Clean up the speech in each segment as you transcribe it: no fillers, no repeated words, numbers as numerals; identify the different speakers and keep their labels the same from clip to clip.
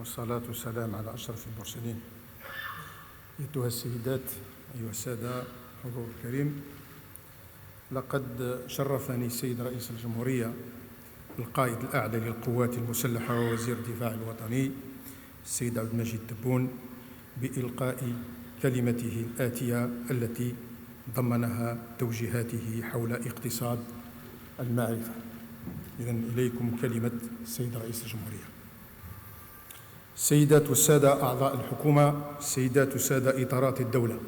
Speaker 1: والصلاة والسلام على أشرف المرسلين. أيتها السيدات، أيها السادة، الحضور الكريم، لقد شرفني السيد رئيس الجمهورية القائد الأعلى للقوات المسلحة ووزير الدفاع الوطني السيد عبد المجيد تبون بإلقاء كلمته الآتية التي ضمنها توجيهاته حول اقتصاد المعرفة. إذن إليكم كلمة السيد رئيس الجمهورية. السيدات والسادة أعضاء الحكومة، السيدات والسادة إطارات الدولة،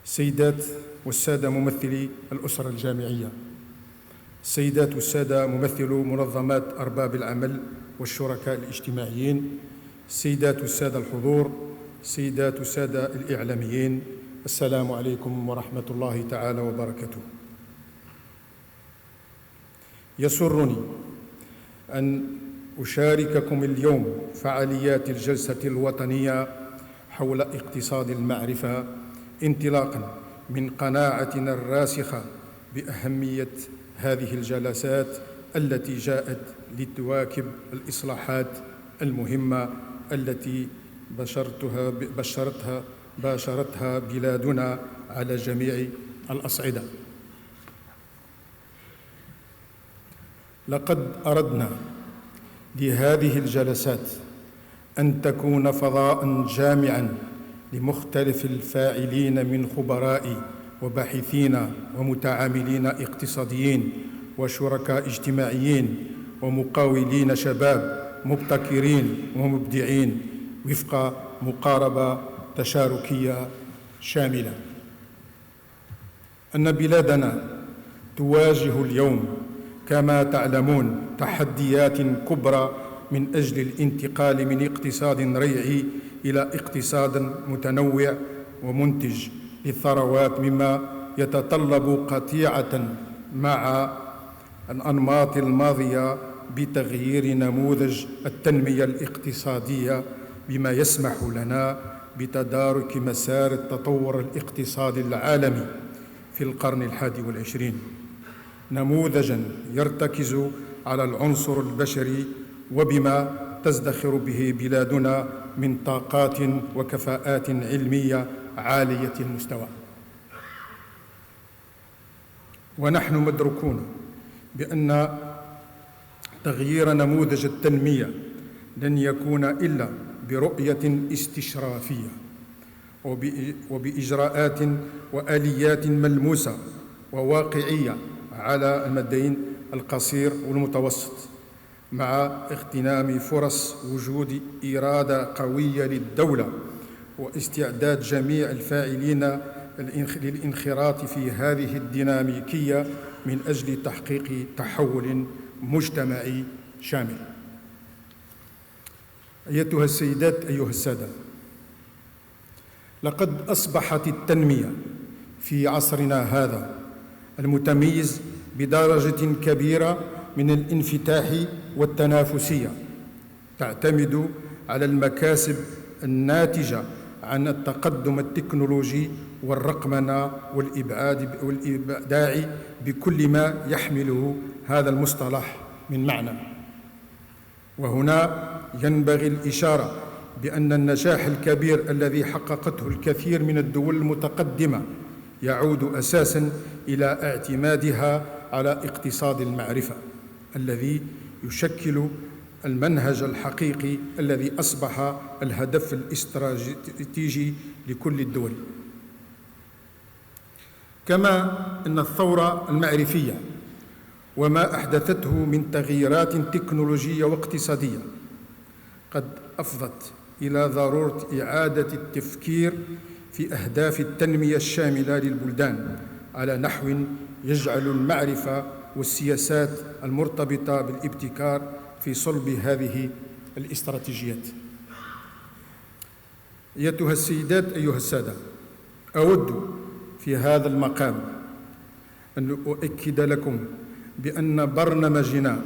Speaker 1: السيدات والسادة ممثلي الأسرة الجامعية، السيدات والسادة ممثلو منظمات أرباب العمل والشركاء الاجتماعيين، السيدات والسادة الحضور، السيدات والسادة الإعلاميين، السلام عليكم ورحمة الله تعالى وبركاته. يسرني أن أشارككم اليوم فعاليات الجلسة الوطنية حول اقتصاد المعرفة، انطلاقاً من قناعتنا الراسخة بأهمية هذه الجلسات التي جاءت لتواكب الإصلاحات المهمة التي باشرتها بلادنا على جميع الأصعدة. لقد أردنا لهذه الجلسات أن تكون فضاءً جامعاً لمختلف الفاعلين من خبراء وباحثين ومتعاملين اقتصاديين وشركاء اجتماعيين ومقاولين شباب مبتكرين ومبدعين وفق مقاربة تشاركية شاملة. أن بلادنا تواجه اليوم كما تعلمون تحديات كبرى من أجل الانتقال من اقتصاد ريعي إلى اقتصاد متنوع ومنتج للثروات، مما يتطلب قطيعة مع الأنماط الماضية بتغيير نموذج التنمية الاقتصادية بما يسمح لنا بتدارك مسار التطور الاقتصادي العالمي في القرن ال21، نموذجاً يرتكز على العنصر البشري وبما تزدخر به بلادنا من طاقات وكفاءات علمية عالية المستوى. ونحن مدركون بأن تغيير نموذج التنمية لن يكون إلا برؤية استشرافية وبإجراءات وآليات ملموسة وواقعية على المدين القصير والمتوسط، مع اغتنام فرص وجود إرادة قوية للدولة واستعداد جميع الفاعلين للانخراط في هذه الديناميكية من أجل تحقيق تحول مجتمعي شامل. أيتها السيدات، أيها السادة، لقد أصبحت التنمية في عصرنا هذا المتميز بدرجة كبيرة من الانفتاح والتنافسية تعتمد على المكاسب الناتجة عن التقدم التكنولوجي والرقمنة والإبداع بكل ما يحمله هذا المصطلح من معنى. وهنا ينبغي الإشارة بأن النجاح الكبير الذي حققته الكثير من الدول المتقدمة يعود أساساً إلى اعتمادها على اقتصاد المعرفة الذي يشكل المنهج الحقيقي الذي أصبح الهدف الاستراتيجي لكل الدول. كما أن الثورة المعرفية وما أحدثته من تغييرات تكنولوجية واقتصادية قد أفضت إلى ضرورة إعادة التفكير في أهداف التنمية الشاملة للبلدان على نحو يجعل المعرفة والسياسات المرتبطة بالابتكار في صلب هذه الاستراتيجيات. أيتها السيدات، أيها السادة، أود في هذا المقام أن أؤكد لكم بأن برنامجنا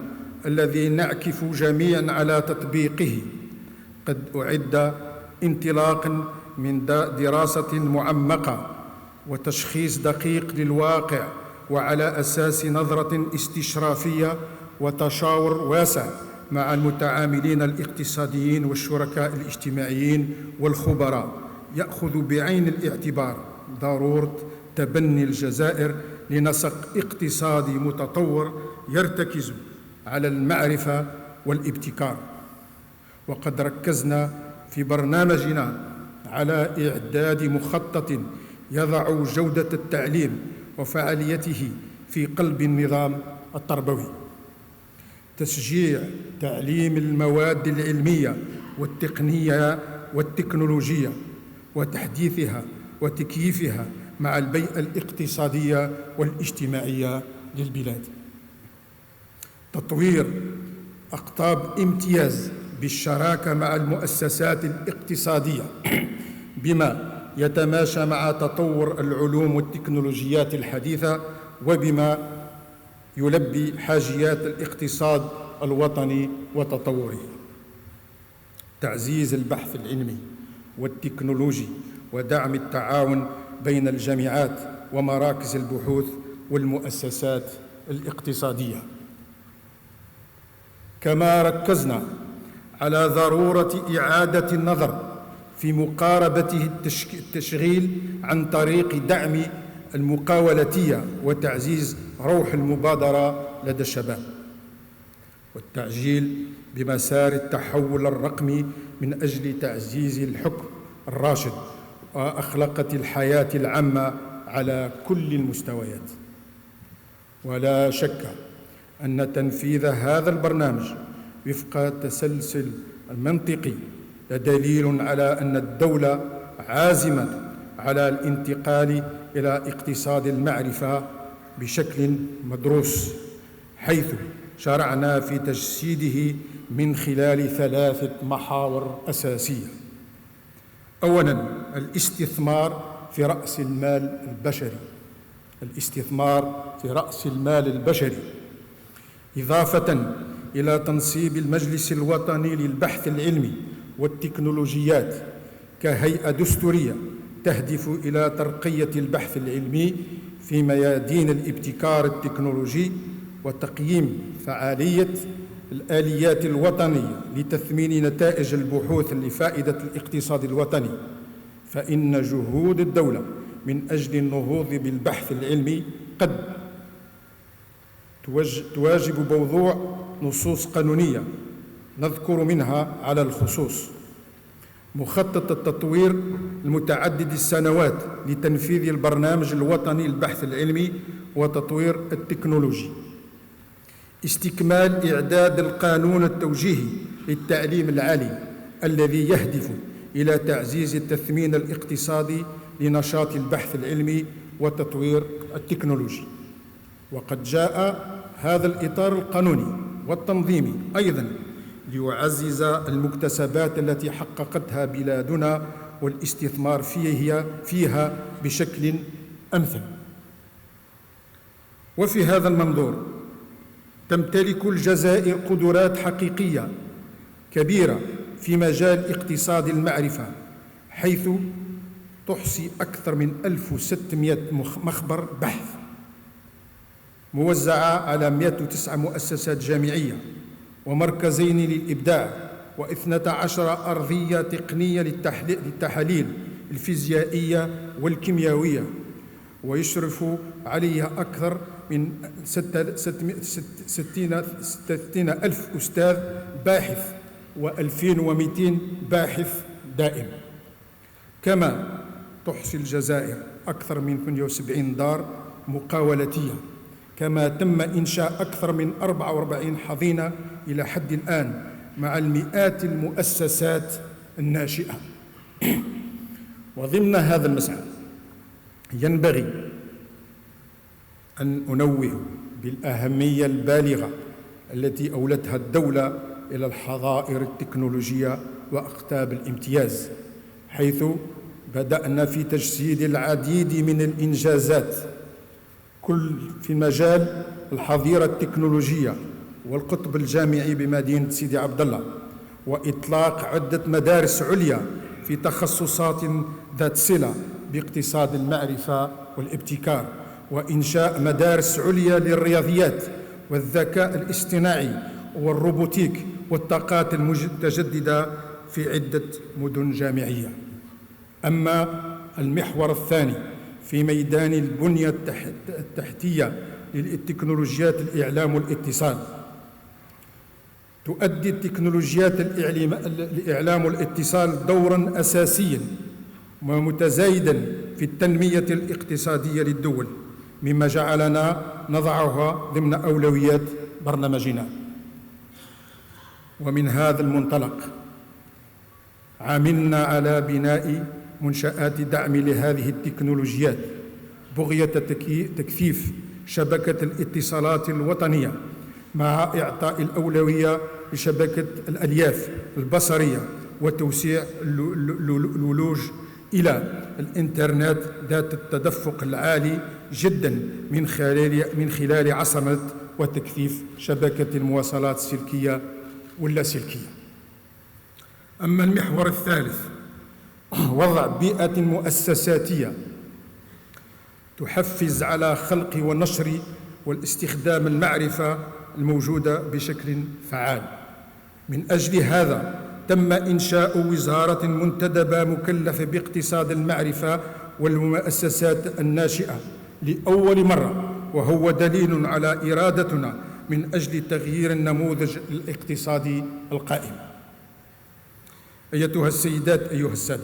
Speaker 1: الذي نعكف جميعاً على تطبيقه قد أعد انطلاقاً من دراسة معمقة وتشخيص دقيق للواقع، وعلى أساس نظرة استشرافية وتشاور واسع مع المتعاملين الاقتصاديين والشركاء الاجتماعيين والخبراء يأخذ بعين الاعتبار ضرورة تبني الجزائر لنسق اقتصادي متطور يرتكز على المعرفة والابتكار. وقد ركزنا في برنامجنا على إعداد مخطط يضع جودة التعليم وفعاليته في قلب النظام التربوي، تشجيع تعليم المواد العلمية والتقنية والتكنولوجية وتحديثها وتكييفها مع البيئة الاقتصادية والاجتماعية للبلاد، تطوير أقطاب امتياز بالشراكة مع المؤسسات الاقتصادية بما يتماشى مع تطور العلوم والتكنولوجيات الحديثة وبما يلبي حاجيات الاقتصاد الوطني وتطوره، تعزيز البحث العلمي والتكنولوجي ودعم التعاون بين الجامعات ومراكز البحوث والمؤسسات الاقتصادية. كما ركزنا على ضرورة إعادة النظر في مقاربته التشغيل عن طريق دعم المقاولاتية وتعزيز روح المبادرة لدى الشباب، والتعجيل بمسار التحول الرقمي من أجل تعزيز الحكم الراشد وأخلاقة الحياة العامة على كل المستويات. ولا شك أن تنفيذ هذا البرنامج وفق التسلسل المنطقي دليل على أن الدولة عازمة على الانتقال إلى اقتصاد المعرفة بشكل مدروس، حيث شرعنا في تجسيده من خلال 3 محاور أساسية. أولاً، الاستثمار في رأس المال البشري، الاستثمار في رأس المال البشري، إضافة إلى تنصيب المجلس الوطني للبحث العلمي والتكنولوجيات كهيئة دستورية تهدف إلى ترقية البحث العلمي في ميادين الابتكار التكنولوجي وتقييم فعالية الآليات الوطنية لتثمين نتائج البحوث لفائدة الاقتصاد الوطني، فإن جهود الدولة من أجل النهوض بالبحث العلمي قد تواجب بوضوع نصوص قانونية نذكر منها على الخصوص: مخطط التطوير المتعدد السنوات لتنفيذ البرنامج الوطني للبحث العلمي وتطوير التكنولوجي، استكمال إعداد القانون التوجيهي للتعليم العالي الذي يهدف إلى تعزيز التثمين الاقتصادي لنشاط البحث العلمي وتطوير التكنولوجي. وقد جاء هذا الإطار القانوني والتنظيمي أيضاً ليعزز المكتسبات التي حققتها بلادنا والاستثمار فيها بشكل أمثل. وفي هذا المنظور تمتلك الجزائر قدرات حقيقية كبيرة في مجال اقتصاد المعرفة، حيث تحصي أكثر من 1600 مخبر بحث موزعة على 109 مؤسسات جامعية ومركزين للإبداع و12 أرضية تقنية للتحاليل الفيزيائية والكيميائية، ويشرف عليها أكثر من 60 ألف أستاذ باحث و2200 باحث دائم. كما تحصي الجزائر أكثر من 78 دار مقاولاتية، كما تم إنشاء أكثر من 44 حضينة إلى حد الآن مع المئات المؤسسات الناشئة. وضمن هذا المسعى ينبغي أن أنوه بالأهمية البالغة التي أولتها الدولة إلى الحظائر التكنولوجية وأقطاب الامتياز، حيث بدأنا في تجسيد العديد من الإنجازات في مجال الحظيرة التكنولوجية والقطب الجامعي بمدينة سيدي عبد الله، وإطلاق عدة مدارس عليا في تخصصات ذات صلة باقتصاد المعرفة والابتكار، وإنشاء مدارس عليا للرياضيات والذكاء الاصطناعي والروبوتيك والطاقات المتجددة في عدة مدن جامعية. أما المحور الثاني في ميدان البنية التحتية للتكنولوجيات الإعلام والاتصال، تؤدي التكنولوجيات الإعلام والاتصال دورا أساسيا ومتزايدا في التنمية الاقتصادية للدول، مما جعلنا نضعها ضمن أولويات برنامجنا. ومن هذا المنطلق عملنا على بناء منشآت دعم لهذه التكنولوجيات بغية تكثيف شبكة الاتصالات الوطنية، مع إعطاء الأولوية لشبكة الألياف البصرية وتوسيع الولوج إلى الإنترنت ذات التدفق العالي جدا من خلال عصمة وتكثيف شبكة المواصلات السلكية واللاسلكية. أما المحور الثالث، وضع بيئة مؤسساتية تحفز على خلق ونشر والاستخدام المعرفة الموجودة بشكل فعال. من أجل هذا تم إنشاء وزارة منتدبة مكلفة باقتصاد المعرفة والمؤسسات الناشئة لأول مرة، وهو دليل على إرادتنا من أجل تغيير النموذج الاقتصادي القائم. أيتها السيدات، أيها السادة،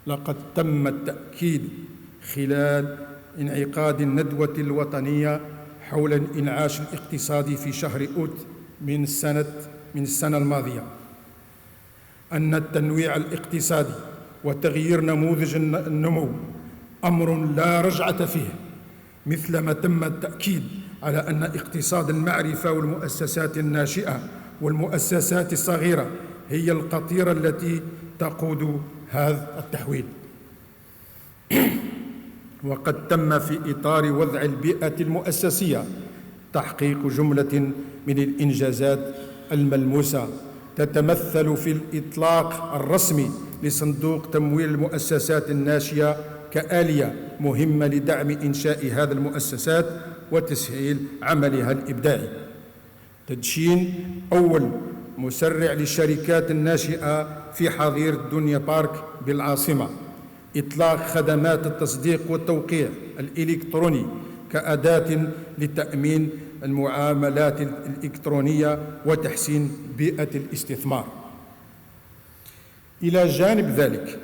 Speaker 1: لقد تم التأكيد خلال انعقاد الندوة الوطنية حول الإنعاش الاقتصادي في شهر أوت من السنة الماضية أن التنويع الاقتصادي وتغيير نموذج النمو أمر لا رجعة فيه، مثلما تم التأكيد على أن اقتصاد المعرفة والمؤسسات الناشئة والمؤسسات الصغيرة هي القطيرة التي تقود هذا التحويل. وقد تم في إطار وضع البيئة المؤسسية تحقيق جملة من الإنجازات الملموسة تتمثل في الإطلاق الرسمي لصندوق تمويل المؤسسات الناشئة كآلية مهمة لدعم إنشاء هذه المؤسسات وتسهيل عملها الإبداعي، تدشين أول مسرع للشركات الناشئة في حظيرة دنيا بارك بالعاصمة، إطلاق خدمات التصديق والتوقيع الإلكتروني كأداة لتأمين المعاملات الإلكترونية وتحسين بيئة الاستثمار. إلى جانب ذلك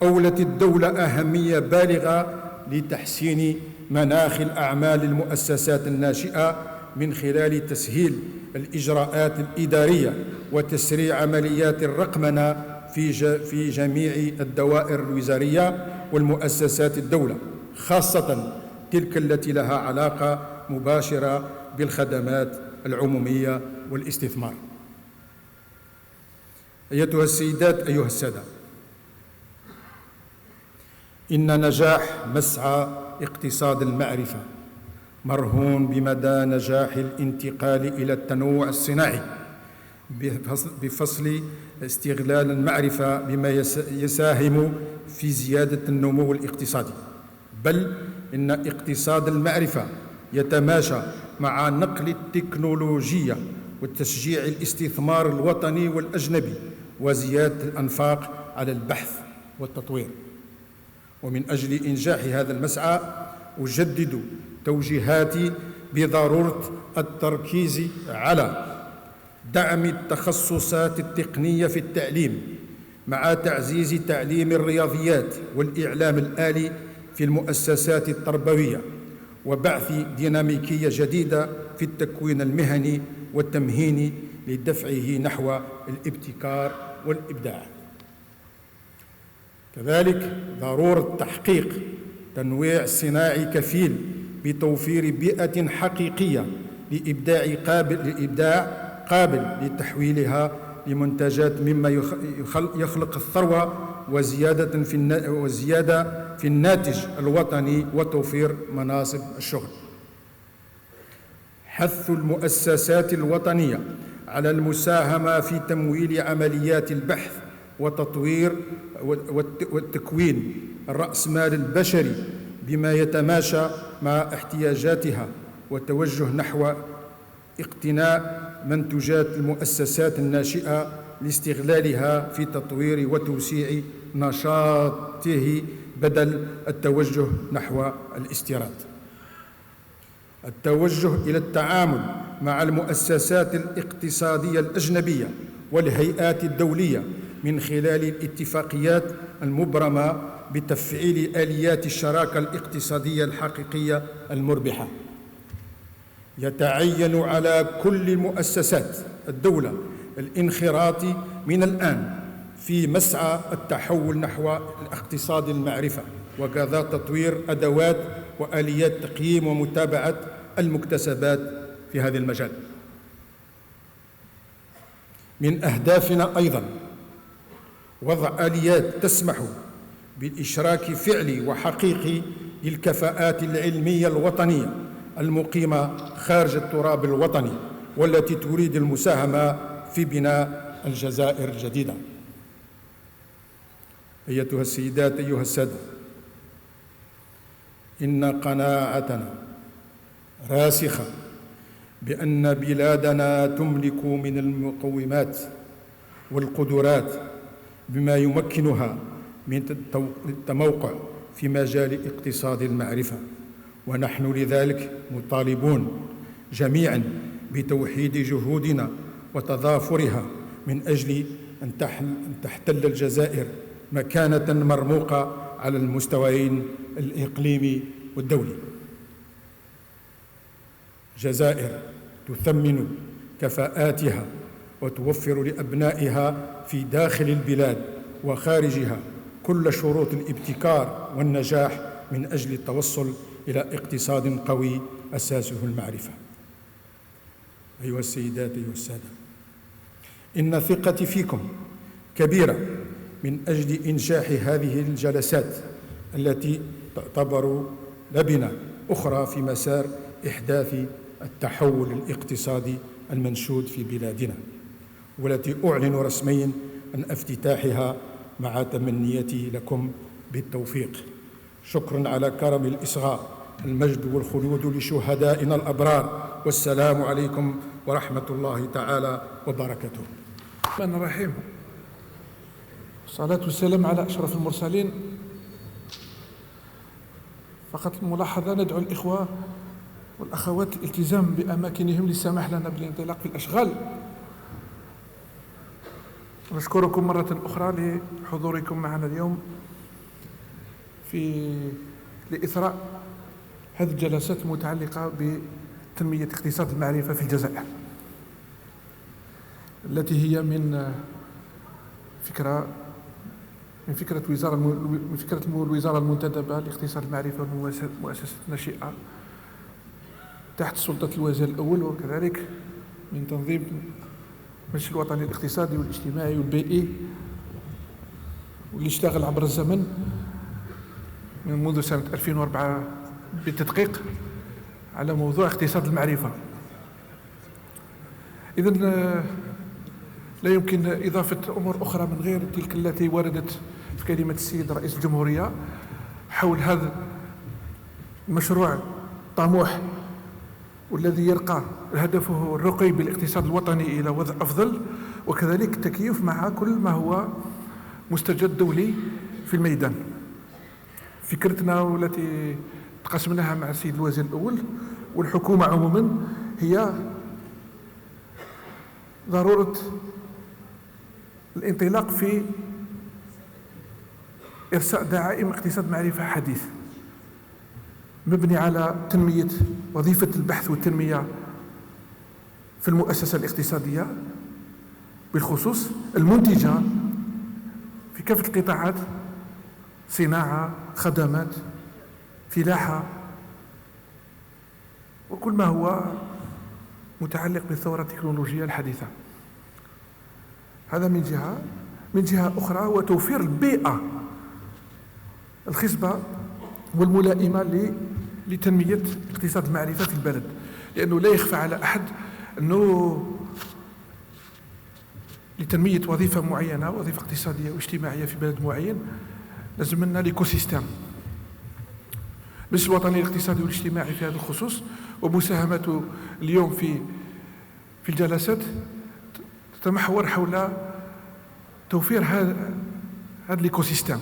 Speaker 1: أولت الدولة أهمية بالغة لتحسين مناخ الأعمال المؤسسات الناشئة من خلال تسهيل الإجراءات الإدارية وتسريع عمليات الرقمنة في جميع الدوائر الوزارية والمؤسسات الدولة، خاصة تلك التي لها علاقة مباشرة بالخدمات العمومية والاستثمار. أيتها السيدات، أيها السادة، إن نجاح مسعى اقتصاد المعرفة مرهون بمدى نجاح الانتقال إلى التنوع الصناعي بفصل استغلال المعرفة بما يساهم في زيادة النمو الاقتصادي، بل إن اقتصاد المعرفة يتماشى مع نقل التكنولوجيا وتشجيع الاستثمار الوطني والأجنبي وزيادة الأنفاق على البحث والتطوير. ومن أجل إنجاح هذا المسعى أجدد توجيهاتي بضرورة التركيز على دعم التخصصات التقنية في التعليم مع تعزيز تعليم الرياضيات والإعلام الآلي في المؤسسات التربوية وبعث ديناميكية جديدة في التكوين المهني والتمهيني لدفعه نحو الابتكار والإبداع. كذلك ضرورة تحقيق تنويع صناعي كفيل بتوفير بيئة حقيقية للإبداع قابل لتحويلها لمنتجات مما يخلق الثروة وزيادة في الناتج الوطني وتوفير مناصب الشغل. حث المؤسسات الوطنية على المساهمة في تمويل عمليات البحث وتطوير والتكوين الرأسمال البشري بما يتماشى مع احتياجاتها وتوجه نحو اقتناء منتجات المؤسسات الناشئة لاستغلالها في تطوير وتوسيع نشاطه بدل التوجه نحو الاستيراد. التوجه إلى التعامل مع المؤسسات الاقتصادية الأجنبية والهيئات الدولية من خلال الاتفاقيات المبرمة بتفعيل آليات الشراكة الاقتصادية الحقيقية المربحة. يتعين على كل مؤسسات الدولة الانخراط من الآن في مسعى التحول نحو الاقتصاد المعرفة، وكذا تطوير أدوات وآليات تقييم ومتابعة المكتسبات في هذا المجال. من أهدافنا أيضاً وضع آليات تسمح بالإشراك فعلي وحقيقي للكفاءات العلمية الوطنية المقيمة خارج التراب الوطني والتي تريد المساهمة في بناء الجزائر الجديدة. أيتها السيدات، أيها السادة، إن قناعتنا راسخة بأن بلادنا تملك من المقومات والقدرات بما يمكنها من التموقع في مجال اقتصاد المعرفة، ونحن لذلك مطالبون جميعا بتوحيد جهودنا وتضافرها من أجل أن تحتل الجزائر مكانة مرموقة على المستويين الإقليمي والدولي. الجزائر تثمن كفاءاتها وتوفر لأبنائها في داخل البلاد وخارجها كل شروط الابتكار والنجاح من أجل التوصل إلى اقتصاد قوي أساسه المعرفة. أيها السيدات، أيها السادة، إن ثقتي فيكم كبيرة من أجل إنجاح هذه الجلسات التي تعتبر لبنة أخرى في مسار إحداث التحول الاقتصادي المنشود في بلادنا، والتي أعلن رسميا عن افتتاحها مع تمنيتي لكم بالتوفيق. شكرا على كرم الإصغاء. المجد والخلود لشهدائنا الأبرار، والسلام عليكم ورحمة الله تعالى وبركاته.
Speaker 2: الرحمن الرحيم، والصلاة والسلام على أشرف المرسلين. فقط الملاحظة، ندعو الإخوة والأخوات الالتزام بأماكنهم للسماح لنا بالانطلاق في الأشغال. نشكركم مرة أخرى لحضوركم معنا اليوم لإثراء هذه الجلسات المتعلقة بتنمية اقتصاد المعرفة في الجزائر، التي هي من فكرة الوزارة المنتدبة لاقتصاد المعرفة والمؤسسات الناشئة تحت سلطة الوزير الأول، وكذلك من تنظيم المجلس الوطني الاقتصادي والاجتماعي والبيئي، واللي اشتغل عبر الزمن منذ سنة 2004 بالتدقيق على موضوع اقتصاد المعرفة. إذن لا يمكن إضافة أمور أخرى من غير تلك التي وردت في كلمة السيد رئيس الجمهورية حول هذا المشروع طموح، والذي يرقى هدفه الرقي بالاقتصاد الوطني إلى وضع أفضل، وكذلك التكيف مع كل ما هو مستجد دولي في الميدان. فكرتنا والتي تقاسمناها مع السيد الوزير الأول والحكومة عموما هي ضرورة الانطلاق في إرساء دعائم اقتصاد معرفة حديث مبني على تنمية وظيفة البحث والتنمية في المؤسسة الاقتصادية، بالخصوص المنتجة في كافة القطاعات: صناعة، خدمات، فلاحة، وكل ما هو متعلق بالثورة التكنولوجية الحديثة. هذا من جهة. من جهة أخرى هو توفير البيئة الخصبة والملائمة لتنمية اقتصاد المعرفة في البلد، لأنه لا يخفى على أحد أنه لتنمية وظيفة معينة، وظيفة اقتصادية واجتماعية في بلد معين، لازم لنا ليكو سيستيم. المجلس الوطني الاقتصادي والاجتماعي في هذا الخصوص ومساهمته اليوم في في الجلسات تتمحور حول توفير هذا الإيكو سيستم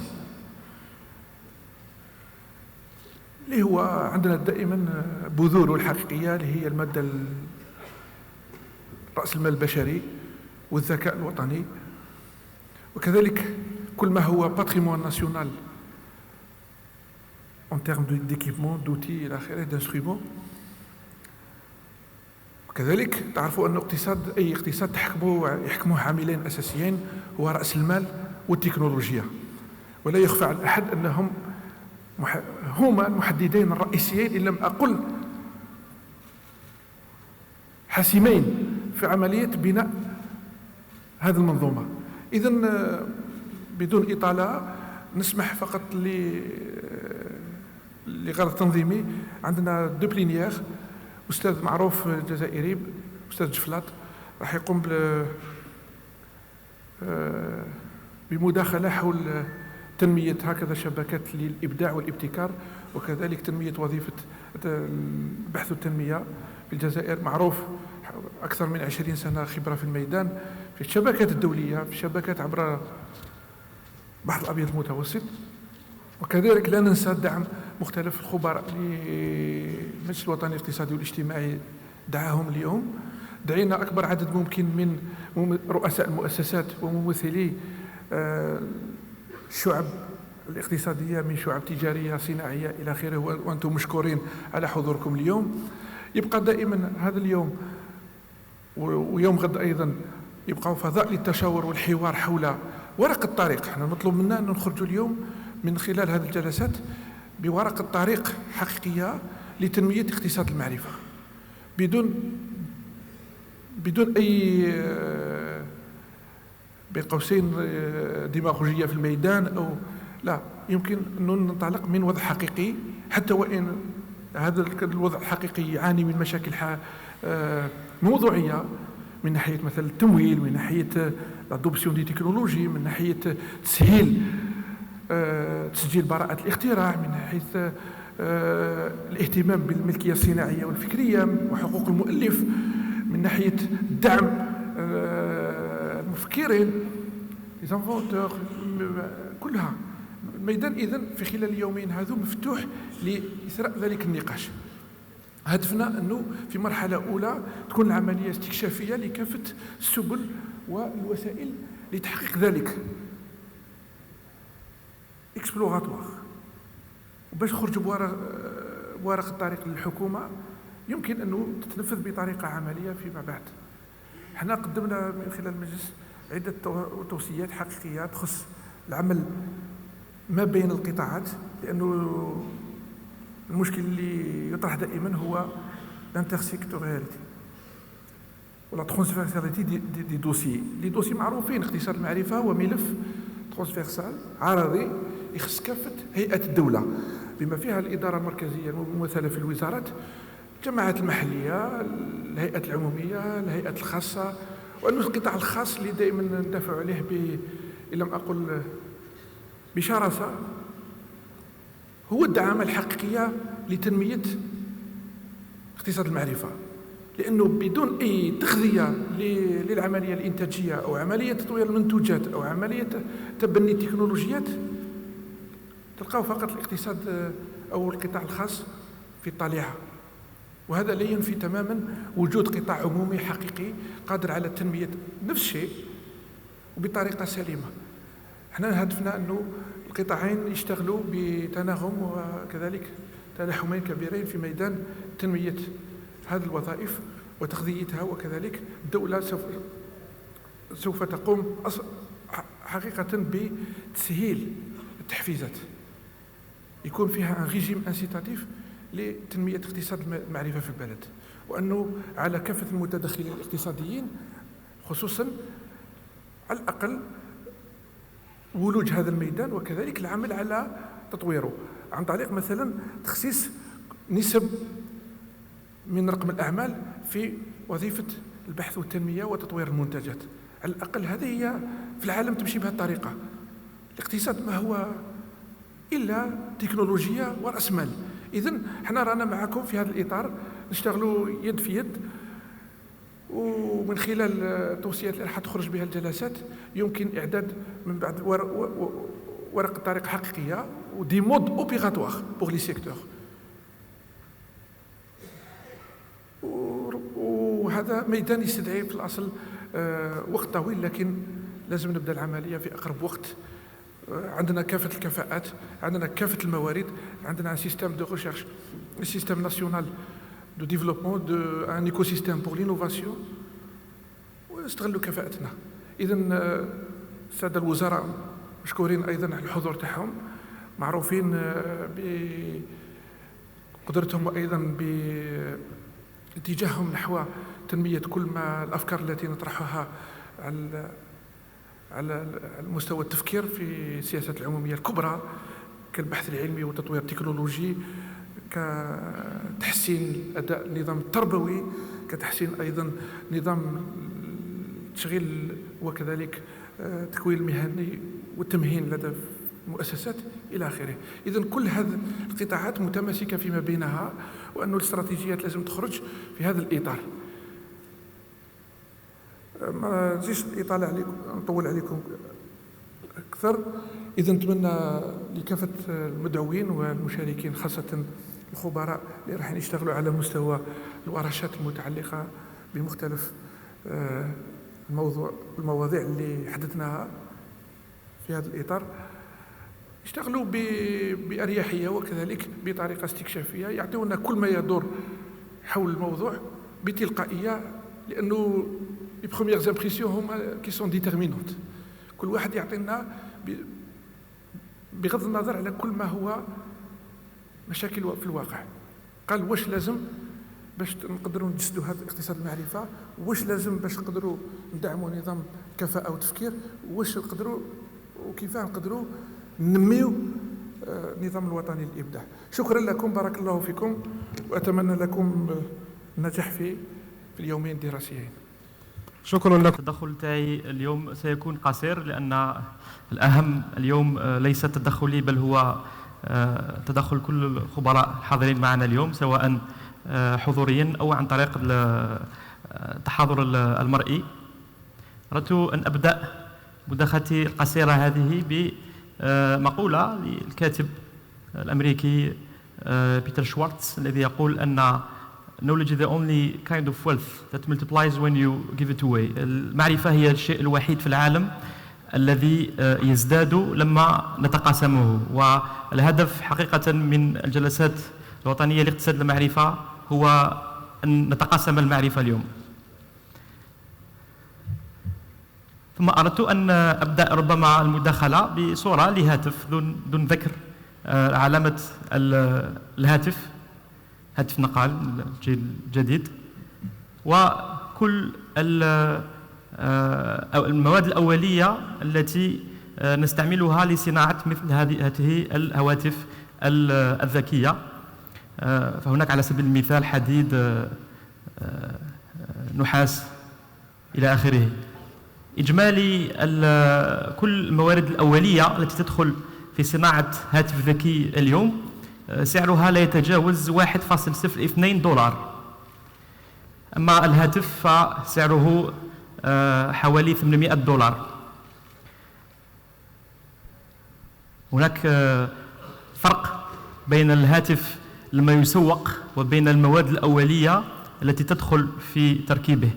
Speaker 2: اللي هو عندنا دائما بذوره الحقيقية اللي هي المادة رأس المال البشري والذكاء الوطني، وكذلك كل ما هو باتريمون ناسيونال en termes d'équipement, d'outils إلى آخره، d'instruments. وكذلك تعرفوا أن أي اقتصاد يحكموه عاملين أساسيين، هو رأس المال والتكنولوجيا، ولا يخفى على أحد أنهم هما المحددين الرئيسيين إن لم أقل حاسمين في عملية بناء هذه المنظومة. إذن بدون إطالة نسمح فقط لغرض تنظيمي. عندنا دو بلينيير، أستاذ معروف جزائري أستاذ جفلاط راح يقوم بمداخلة حول تنمية هكذا شبكات للإبداع والابتكار، وكذلك تنمية وظيفة البحث والتنمية في الجزائر. معروف أكثر من 20 سنة خبرة في الميدان، في الشبكات الدولية، في الشبكات عبر البحر الأبيض المتوسط. وكذلك لا ننسى دعم مختلف الخبراء للمجلس الوطني الاقتصادي والاجتماعي دعاهم اليوم. دعينا أكبر عدد ممكن من رؤساء المؤسسات وممثلي الشعب الاقتصادية من شعب تجارية صناعية إلى آخره، وأنتم مشكورين على حضوركم اليوم. يبقى دائما هذا اليوم ويوم غد أيضا يبقى فضاء للتشاور والحوار حول ورقة طريق. احنا نطلب منا أن نخرج اليوم من خلال هذه الجلسات بورقة طريق حقيقية لتنمية اقتصاد المعرفة بدون أي بين قوسين ديماغوجية في الميدان أو لا. يمكن أن ننطلق من وضع حقيقي، حتى وإن هذا الوضع الحقيقي يعاني من مشاكل موضوعية، من ناحية مثلا التمويل، من ناحية الادوبسيون دي تكنولوجي، من ناحية تسجيل براءة الاختراع، من ناحية الاهتمام بالملكية الصناعية والفكرية وحقوق المؤلف، من ناحية دعم المفكرين ليزانفونتور، كلها. الميدان إذن في خلال اليومين هذو مفتوح لإثراء ذلك النقاش. هدفنا أنه في مرحلة أولى تكون العملية استكشافية لكافة السبل والوسائل لتحقيق ذلك، اكسبلوراتوار، وباش نخرج بورقة الطريق للحكومة يمكن أنه تتنفذ بطريقة عملية فيما بعد. احنا قدمنا من خلال المجلس عدة توصيات حقيقية تخص العمل ما بين القطاعات، لأنه المشكل اللي يطرح دائما هو الانترسيكتورياليتي ولا ترانسفيرساليتي دي دوسي. لي دوسي معروفين، اقتصاد المعرفة هو ملف ترانسفيرسال عرضي يخص كافة هيئات الدولة بما فيها الإدارة المركزية الممثلة في الوزارات، الجماعات المحلية، الهيئات العمومية، الهيئات الخاصة، وأنه القطاع الخاص اللي دائما ندافع عليه إن لم أقل بشراسة هو الدعامة الحقيقية لتنمية اقتصاد المعرفة. لأنه بدون أي تغذية للعملية الإنتاجية أو عملية تطوير المنتوجات أو عملية تبني التكنولوجيات تلقاو فقط الاقتصاد أو القطاع الخاص في الطليعة. وهذا لا ينفي تماما وجود قطاع عمومي حقيقي قادر على تنمية نفس الشيء وبطريقة سليمة. احنا هدفنا أنه القطاعين يشتغلوا بتناغم وكذلك تلاحمين كبيرين في ميدان تنمية هذه الوظائف وتغذيتها، وكذلك الدولة سوف تقوم حقيقة بتسهيل التحفيزات، يكون فيها ريجيم انسيتاتيف لتنمية اقتصاد المعرفة في البلد، وأنه على كافة المتدخلين الاقتصاديين خصوصا على الأقل ولوج هذا الميدان، وكذلك العمل على تطويره عن طريق مثلا تخصيص نسب من رقم الأعمال في وظيفة البحث والتنمية وتطوير المنتجات. على الأقل هذه هي في العالم تمشي بهذه الطريقة. الاقتصاد ما هو إلا تكنولوجيا ورأس مال. إذن احنا رانا معكم في هذا الإطار نشتغلوا يد في يد ومن خلال التوصيات اللي راح تخرج بها الجلسات يمكن إعداد من بعد ورق طريق حقيقية ودي مود اوبيغاتوار بوغ لي سيكتور. وهذا ميدان يستدعي في الأصل وقت طويل، لكن لازم نبدأ العملية في أقرب وقت. عندنا كافة الكفاءات، عندنا كافة الموارد، عندنا un système de recherche, un système national de développement, un écosystème pour l'innovation، واستغلوا كفاءتنا. إذا السادة الوزراء مشكورين أيضا على الحضور تاعهم، معروفين بقدرتهم وأيضا باتجاههم نحو تنمية كل ما الأفكار التي نطرحها على مستوى التفكير في السياسات العمومية الكبرى، كالبحث العلمي وتطوير التكنولوجي، كتحسين أداء النظام التربوي، كتحسين أيضا نظام التشغيل وكذلك التكوين المهني والتمهين لدى المؤسسات إلى آخره. إذن كل هذه القطاعات متماسكة فيما بينها، وأن الاستراتيجيات لازم تخرج في هذا الإطار. ما نزيدش الإطالة عليكم، نطول عليكم أكثر. إذا نتمنى لكافة المدعوين والمشاركين، خاصة الخبراء اللي راح يشتغلوا على مستوى الورشات المتعلقة بمختلف المواضيع اللي حددناها في هذا الإطار، يشتغلوا بأريحية وكذلك بطريقة استكشافية، يعطونا كل ما يدور حول الموضوع بتلقائية، لأنه les premières impressions هما qui sont déterminantes. كل واحد يعطينا بغض النظر على كل ما هو مشاكل في الواقع. قال واش لازم باش نقدروا نجسدوا هذا اقتصاد المعرفة، واش لازم باش نقدروا ندعموا نظام كفاءة وتفكير، واش نقدروا وكيف نقدروا ننميو النظام الوطني للإبداع. شكرا لكم، بارك الله فيكم، وأتمنى لكم النجاح في اليومين الدراسيين.
Speaker 3: شكرا لك. التدخل تاعي اليوم سيكون قصير، لأن الأهم اليوم ليس تدخلي، بل هو تدخل كل الخبراء الحاضرين معنا اليوم، سواء حضوريا أو عن طريق التحاضر المرئي. أردت أن أبدأ مداخلتي القصيرة هذه بمقولة للكاتب الأمريكي بيتر شوارتز، الذي يقول أن knowledge is the only kind of wealth that multiplies when you give it away. المعرفة هي الشيء الوحيد في العالم الذي يزداد لما نتقاسمه، والهدف حقيقة من الجلسات الوطنية لاقتصاد المعرفة هو أن نتقاسم المعرفة اليوم. ثم أردت أن أبدأ ربما المداخلة بصورة لهاتف دون ذكر علامة الهاتف، هاتف نقال الجيل الجديد، وكل المواد الأولية التي نستعملها لصناعة مثل هذه الهواتف الذكية. فهناك على سبيل المثال حديد، نحاس إلى آخره. إجمالي كل الموارد الأولية التي تدخل في صناعة هاتف ذكي اليوم سعرها لا يتجاوز 1.02 دولار. أما الهاتف فسعره حوالي 800 دولار. هناك فرق بين الهاتف لما يسوق وبين المواد الأولية التي تدخل في تركيبه،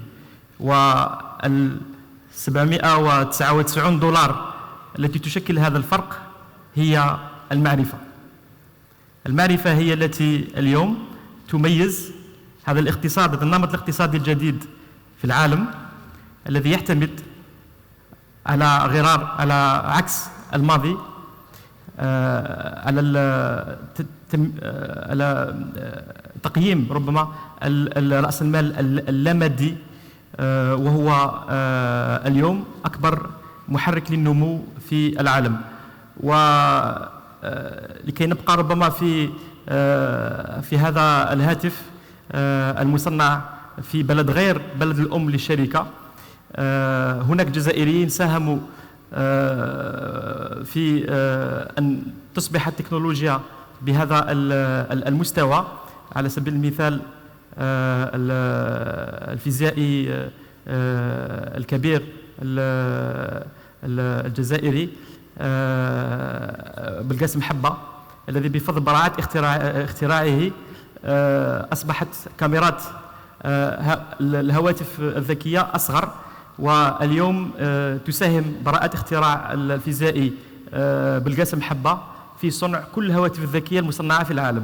Speaker 3: وال 799 دولار التي تشكل هذا الفرق هي المعرفة. المعرفة هي التي اليوم تميز هذا الاقتصاد، هذا النمط الاقتصادي الجديد في العالم، الذي يعتمد على عكس الماضي على تقييم ربما رأس المال اللامادي، وهو اليوم أكبر محرك للنمو في العالم. ولكي نبقى ربما في هذا الهاتف المصنع في بلد غير بلد الأم للشركة، هناك جزائريين ساهموا في أن تصبح التكنولوجيا بهذا المستوى. على سبيل المثال الفيزيائي الكبير الجزائري بالقاسم حبة، الذي بفضل براعة اختراعه أصبحت كاميرات الهواتف الذكية أصغر. واليوم تساهم براءة اختراع الفيزيائي بالقاسم حبة في صنع كل الهواتف الذكية المصنعة في العالم.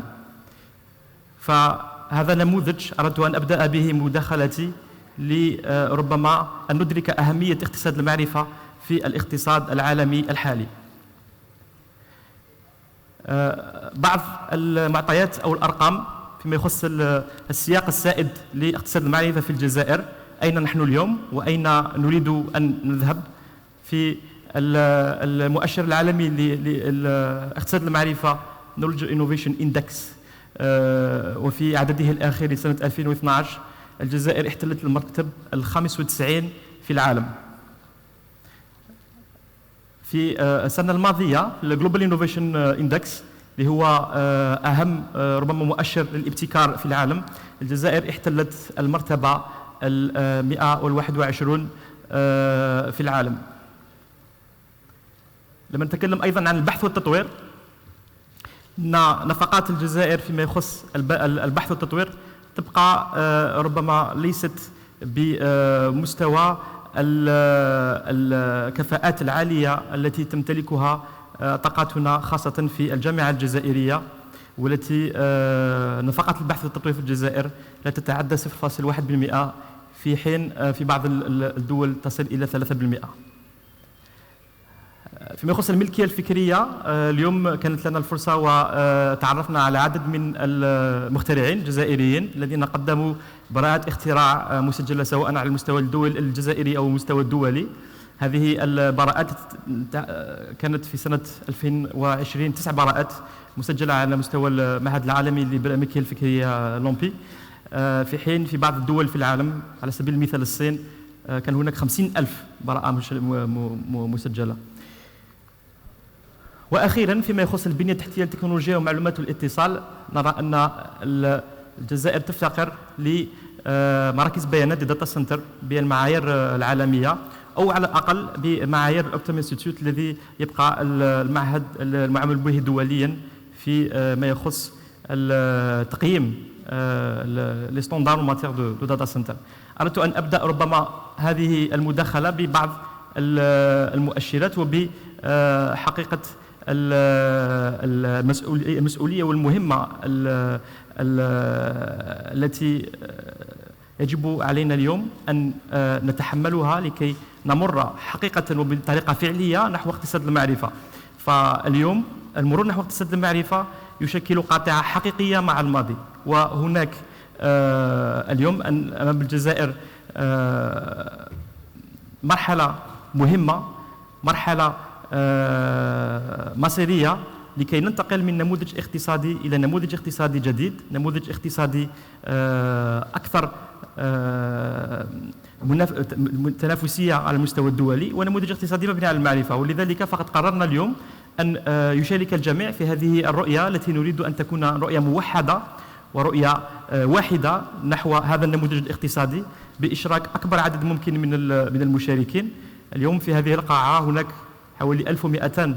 Speaker 3: فهذا نموذج أردت أن أبدأ به مداخلتي لربما أن ندرك أهمية اقتصاد المعرفة في الاقتصاد العالمي الحالي. بعض المعطيات أو الأرقام فيما يخص السياق السائد لاقتصاد المعرفة في الجزائر. أين نحن اليوم وأين نريد أن نذهب؟ في المؤشر العالمي لاقتصاد المعرفة Knowledge Innovation Index وفي عدده الأخير لسنة 2012 الجزائر احتلت المرتبة ال95 في العالم. في السنة الماضية الجلوبال انوفيشن اندكس اللي هو أهم ربما مؤشر للابتكار في العالم، الجزائر احتلت المرتبة ال121 في العالم. لما نتكلم أيضا عن البحث والتطوير، نفقات الجزائر فيما يخص البحث والتطوير تبقى ربما ليست بمستوى الكفاءات العالية التي تمتلكها طاقاتنا خاصة في الجامعة الجزائرية، والتي نفقات البحث والتطوير في الجزائر لا تتعدى 0.1%، في حين في بعض الدول تصل إلى 3%. فيما يخص الملكية الفكرية، اليوم كانت لنا الفرصة وتعرفنا على عدد من المخترعين الجزائريين الذين قدموا براءة اختراع مسجلة سواء على المستوى الدولي الجزائري أو المستوى الدولي. هذه البراءات كانت في سنة 2020 9 براءات مسجلة على مستوى المعهد العالمي للملكية الفكرية لومبي، في حين في بعض الدول في العالم على سبيل المثال الصين كان هناك 50,000 براءة مسجلة. وأخيرا فيما يخص البنية التحتية التكنولوجية ومعلومات الاتصال، نرى أن الجزائر تفتقر لمراكز بيانات داتا سنتر بالمعايير العالمية، أو على الأقل بمعايير الأوبتيم انستيتيوت الذي يبقى المعهد المعمول به دوليا في ما يخص تقييم لي ستاندار ماتير دو داتا سنتر. أردت أن أبدأ ربما هذه المداخلة ببعض المؤشرات وبحقيقة المسؤولية والمهمة التي يجب علينا اليوم أن نتحملها لكي نمر حقيقة وبطريقة فعلية نحو اقتصاد المعرفة. فاليوم المرور نحو اقتصاد المعرفة يشكل قاطعة حقيقية مع الماضي، وهناك اليوم أمام الجزائر مرحلة مهمة، مرحلة مصيرية لكي ننتقل من نموذج اقتصادي إلى نموذج اقتصادي جديد، نموذج اقتصادي أكثر تنافسية على المستوى الدولي، ونموذج اقتصادي مبني على المعرفة. ولذلك فقد قررنا اليوم أن يشارك الجميع في هذه الرؤية التي نريد أن تكون رؤية موحدة ورؤية واحدة نحو هذا النموذج الاقتصادي بإشراك أكبر عدد ممكن من المشاركين. اليوم في هذه القاعة هناك حوالي 1200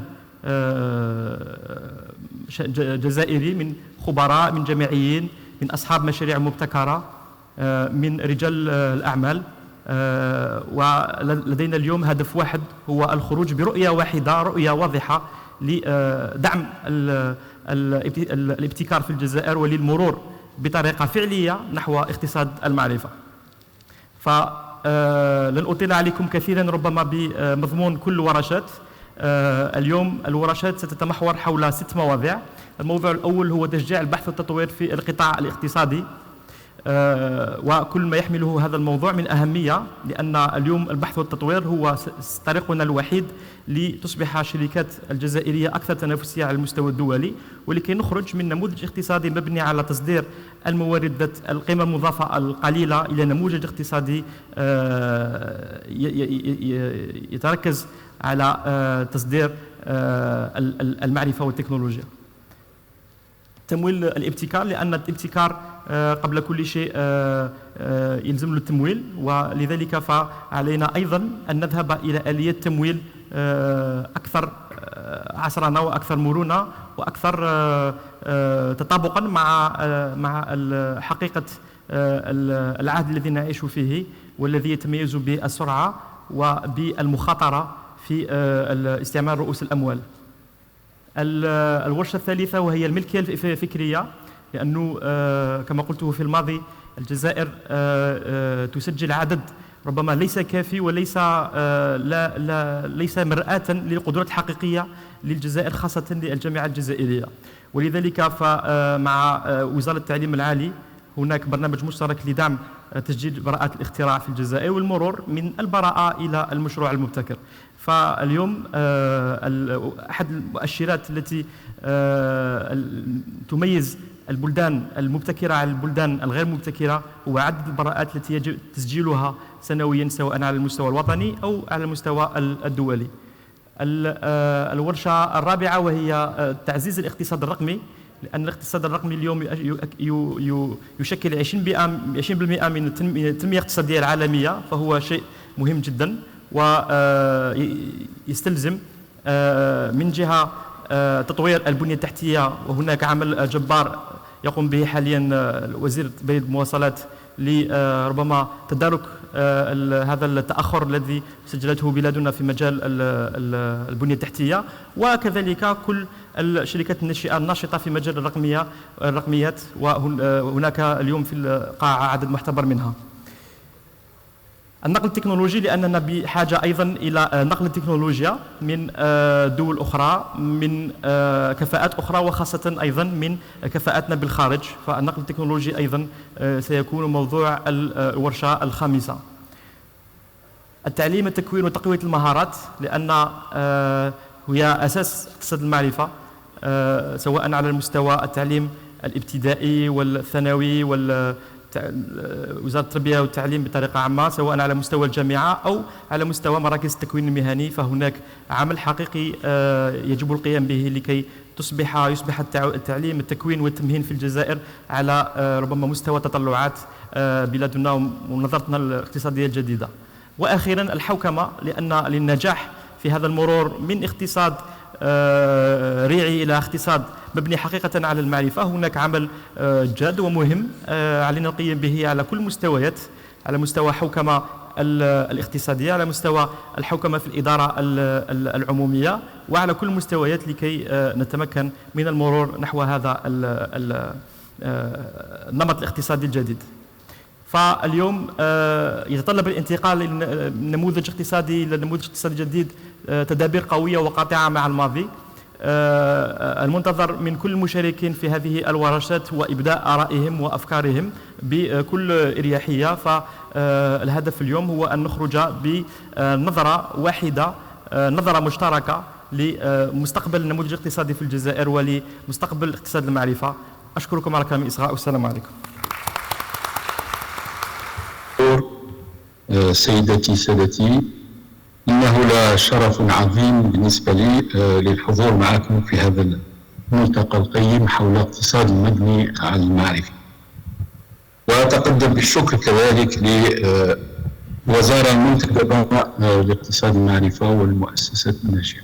Speaker 3: جزائري، من خبراء، من جامعيين، من أصحاب مشاريع مبتكرة، من رجال الأعمال، ولدينا اليوم هدف واحد هو الخروج برؤية واحدة، رؤية واضحة لدعم الابتكار في الجزائر وللمرور بطريقة فعلية نحو اقتصاد المعرفة. فلن أطيل عليكم كثيرا ربما بمضمون كل ورشات. اليوم الورشات ستتمحور حول 6 مواضيع. الموضوع الأول هو تشجيع البحث والتطوير في القطاع الاقتصادي، وكل ما يحمله هذا الموضوع من أهمية، لأن اليوم البحث والتطوير هو طريقنا الوحيد لتصبح الشركات الجزائرية أكثر تنافسية على المستوى الدولي، ولكي نخرج من نموذج اقتصادي مبني على تصدير الموارد ذات القيمة المضافة القليلة إلى نموذج اقتصادي يتركز على تصدير المعرفة والتكنولوجيا. تمويل الابتكار، لأن الابتكار قبل كل شيء يلزم له التمويل، ولذلك فعلينا أيضا أن نذهب إلى آلية تمويل أكثر عصرنة وأكثر مرونة وأكثر تطابقا مع حقيقة العهد الذي نعيش فيه، والذي يتميز بالسرعة وبالمخاطرة في استعمال رؤوس الأموال. الورشة الثالثة وهي الملكية الفكرية، لأنه كما قلته في الماضي الجزائر تسجل عدد ربما ليس كافي وليس ليس مرآة للقدرات الحقيقية للجزائر، خاصة للجامعة الجزائرية. ولذلك فمع وزارة التعليم العالي هناك برنامج مشترك لدعم تسجيل براءات الاختراع في الجزائر والمرور من البراءة إلى المشروع المبتكر. فاليوم أحد المؤشرات التي تميز البلدان المبتكرة على البلدان الغير مبتكرة هو عدد البراءات التي يجب تسجيلها سنويا، سواء على المستوى الوطني أو على المستوى الدولي. الورشة الرابعة وهي تعزيز الاقتصاد الرقمي، لأن الاقتصاد الرقمي اليوم يشكل 20% من التنمية الاقتصادية العالمية، فهو شيء مهم جدا ويستلزم من جهة تطوير البنية التحتية، وهناك عمل جبار يقوم به حاليا وزير المواصلات لربما تدارك هذا التأخر الذي سجلته بلادنا في مجال البنية التحتية، وكذلك كل الشركات الناشطة في مجال الرقميات، وهناك اليوم في القاعة عدد محتبر منها. النقل التكنولوجي، لأننا بحاجة أيضا إلى نقل التكنولوجيا من دول أخرى، من كفاءات أخرى، وخاصة أيضا من كفاءاتنا بالخارج. فالنقل التكنولوجي أيضا سيكون موضوع الورشة الخامسة. التعليم، التكوين وتقوية المهارات، لأن هي أساس اقتصاد المعرفة، سواء على المستوى التعليم الابتدائي والثانوي وزارة التربية والتعليم بطريقة عامة، سواء على مستوى الجامعة أو على مستوى مراكز التكوين المهني. فهناك عمل حقيقي يجب القيام به لكي يصبح التعليم التكوين والتمهين في الجزائر على ربما مستوى تطلعات بلادنا ونظرتنا الاقتصادية الجديدة. وأخيرا الحوكمة، لأن للنجاح في هذا المرور من اقتصاد ريعي إلى اقتصاد مبني حقيقة على المعرفة، هناك عمل جاد ومهم علينا القيام به على كل المستويات، على مستوى حوكمة الاقتصادية، على مستوى الحوكمة في الإدارة العمومية، وعلى كل المستويات لكي نتمكن من المرور نحو هذا النمط الاقتصادي الجديد. فاليوم يتطلب الانتقال من نموذج اقتصادي إلى نموذج اقتصادي جديد تدابير قوية وقاطعة مع الماضي. المنتظر من كل المشاركين في هذه الورشات هو إبداء آرائهم وأفكارهم بكل إريحية. فالهدف اليوم هو أن نخرج بنظرة واحدة، نظرة مشتركة لمستقبل النموذج الاقتصادي في الجزائر ولمستقبل اقتصاد المعرفة. أشكركم على كلام الإصغاء والسلام عليكم.
Speaker 4: سيدتي سادتي، إنه لشرف عظيم بالنسبة لي للحضور معكم في هذا الملتقى القيم حول اقتصاد مبني على المعرفة، وأتقدم بالشكر كذلك للوزارة المنتدبة لاقتصاد المعرفة والمؤسسات الناشئة.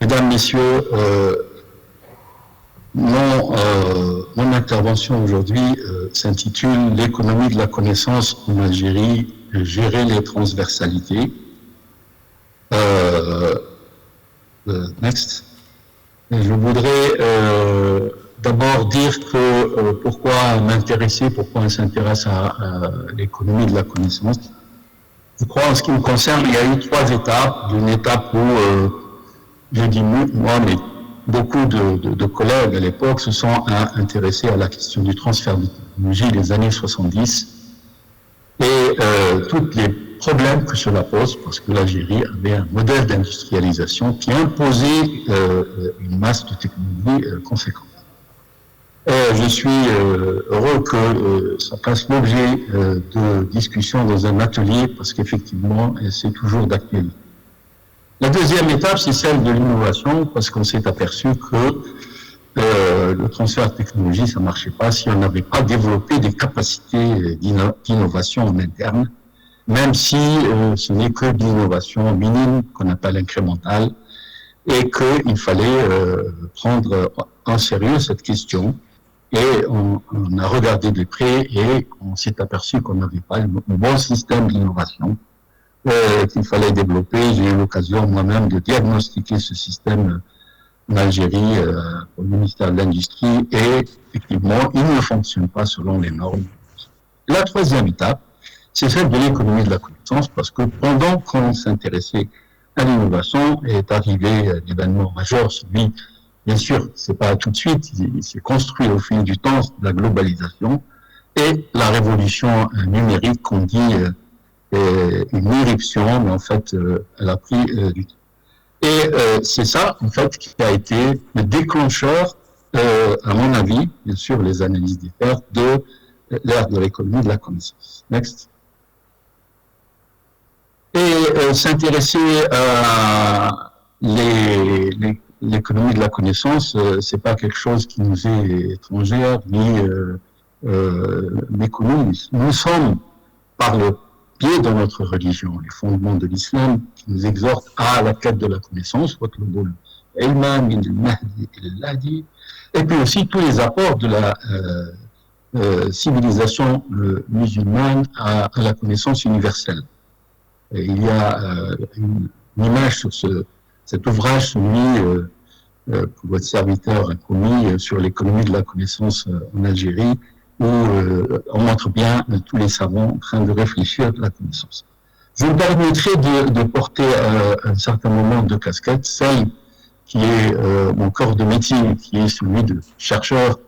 Speaker 4: Mesdames, Messieurs, mon intervention aujourd'hui s'intitule « L'économie de la connaissance en Algérie, gérer les transversalités ». Next. Je voudrais d'abord dire que pourquoi s'intéresse à l'économie de la connaissance. Je crois en ce qui me concerne, il y a eu 3 étapes. Une étape où, je dis moi, mais beaucoup de collègues à l'époque se sont intéressés à la question du transfert de technologie des années 70 et tous les problèmes que cela pose, parce que l'Algérie avait un modèle d'industrialisation qui imposait une masse de technologie conséquente. Je suis heureux que ça fasse l'objet de discussions dans un atelier, parce qu'effectivement, c'est toujours d'actualité. La deuxième étape, c'est celle de l'innovation, parce qu'on s'est aperçu que le transfert de technologie, ça marchait pas si on n'avait pas développé des capacités d'innovation en interne, même si ce n'est que de l'innovation minime qu'on appelle incrémentale, et qu'il fallait prendre en sérieux cette question. Et on a regardé de près et on s'est aperçu qu'on n'avait pas un bon système d'innovation qu'il fallait développer. J'ai eu l'occasion moi-même de diagnostiquer ce système en Algérie au ministère de l'Industrie et effectivement, il ne fonctionne pas selon les normes. La troisième étape, c'est celle de l'économie de la connaissance, parce que pendant qu'on s'intéressait à l'innovation est arrivé l'événement majeur, celui, bien sûr, c'est pas tout de suite, il s'est construit au fil du temps, la globalisation et la révolution numérique qu'on dit une éruption, mais en fait, elle a pris du temps. Et c'est ça, en fait, qui a été le déclencheur, à mon avis, bien sûr, les analyses diffèrent, de l'ère de l'économie de la connaissance. Next. Et s'intéresser à l'économie de la connaissance, c'est pas quelque chose qui nous est étrangère ni méconnu. Nous sommes, par le biais de notre religion, les fondements de l'islam, qui nous exhortent à la quête de la connaissance, et puis aussi tous les apports de la civilisation musulmane à la connaissance universelle. Et il y a une image sur cet ouvrage soumis pour votre serviteur commis sur l'économie de la connaissance en Algérie, où on montre bien tous les savants en train de réfléchir à la connaissance. Je vous permettrai de porter à un certain moment deux casquettes, celle qui est mon corps de métier, qui est celui de chercheur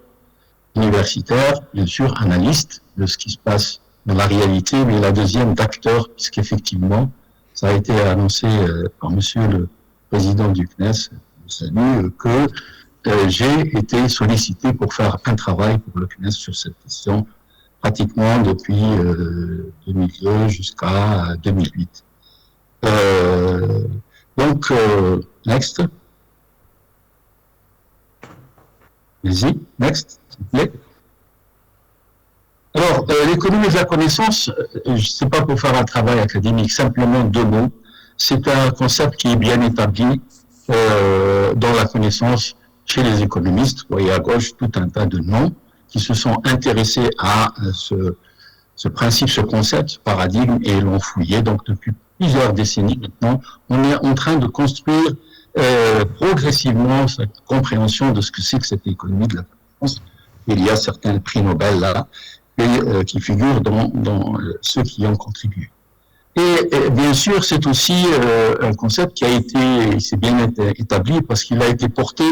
Speaker 4: universitaire, bien sûr, analyste de ce qui se passe dans la réalité, mais la deuxième d'acteur, puisqu'effectivement, ça a été annoncé par monsieur le président du CNES, je salue, que j'ai été sollicité pour faire un travail pour le CNES sur cette question, pratiquement depuis 2002 jusqu'à 2008. Donc, next. Vas-y, next, s'il vous plaît. Alors, l'économie de la connaissance, c'est pas pour faire un travail académique, simplement deux mots. C'est un concept qui est bien établi dans la connaissance chez les économistes. Vous voyez à gauche tout un tas de noms qui se sont intéressés à ce principe, ce concept, ce paradigme, et l'ont fouillé. Donc, depuis plusieurs décennies maintenant, on est en train de construire progressivement cette compréhension de ce que c'est que cette économie de la connaissance. Il y a certains prix Nobel là, qui figurent dans ceux qui y ont contribué. Et bien sûr, c'est aussi un concept qui a été, s'est bien établi parce qu'il a été porté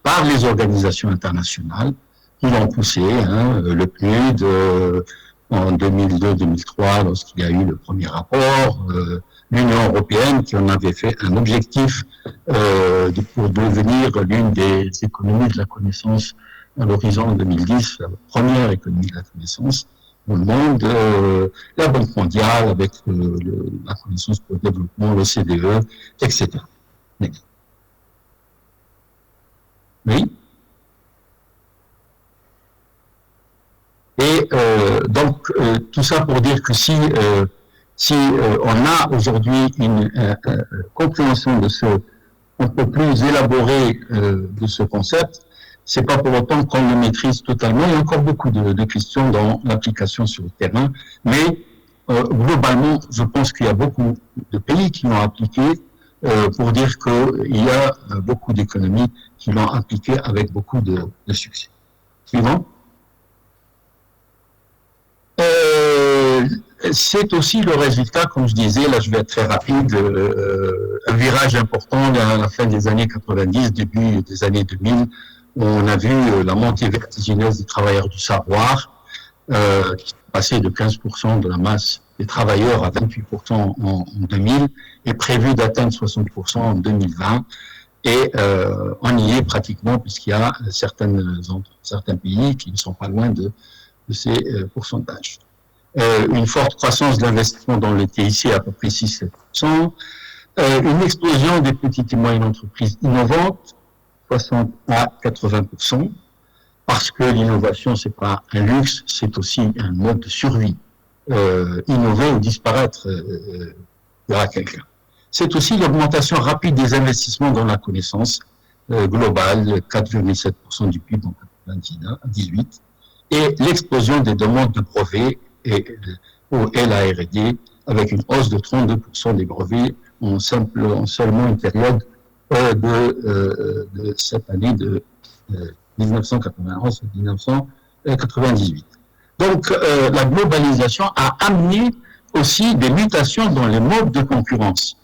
Speaker 4: par les organisations internationales qui l'ont poussé, le PNUD en 2002-2003 lorsqu'il y a eu le premier rapport, l'Union européenne qui en avait fait un objectif pour devenir l'une des économies de la connaissance à l'horizon 2010, la première économie de la connaissance au monde, la Banque mondiale avec la connaissance pour le développement, l'OCDE, etc. Next. Oui. Et donc, tout ça pour dire que si on a aujourd'hui une compréhension de un peu plus élaborée de ce concept, c'est pas pour autant qu'on le maîtrise totalement. Il y a encore beaucoup de questions dans l'application sur le terrain, mais globalement, je pense qu'il y a beaucoup de pays qui l'ont appliqué pour dire qu'il y a beaucoup d'économies qui l'ont appliqué avec beaucoup de succès. Suivant. C'est aussi le résultat, comme je disais, là je vais être très rapide, un virage important à la fin des années 90, début des années 2000, où on a vu la montée vertigineuse des travailleurs du savoir, qui est passé de 15% de la masse des travailleurs à 28% en 2000, et prévu d'atteindre 60% en 2020. Et on y est pratiquement, puisqu'il y a certains pays qui ne sont pas loin de ces pourcentages. Une forte croissance de l'investissement dans le TIC à peu près 6-7%, une explosion des petites et moyennes entreprises innovantes, 60 à 80%, parce que l'innovation, c'est pas un luxe, c'est aussi un mode de survie. Innover ou disparaître à quelqu'un. C'est aussi l'augmentation rapide des investissements dans la connaissance globale, 4,7% du PIB en 1998, et l'explosion des demandes de brevets et la R&D, avec une hausse de 32% des brevets en seulement une période de cette année de 1991 à 1998. Donc, la globalisation a amené aussi des mutations dans les modes de concurrence.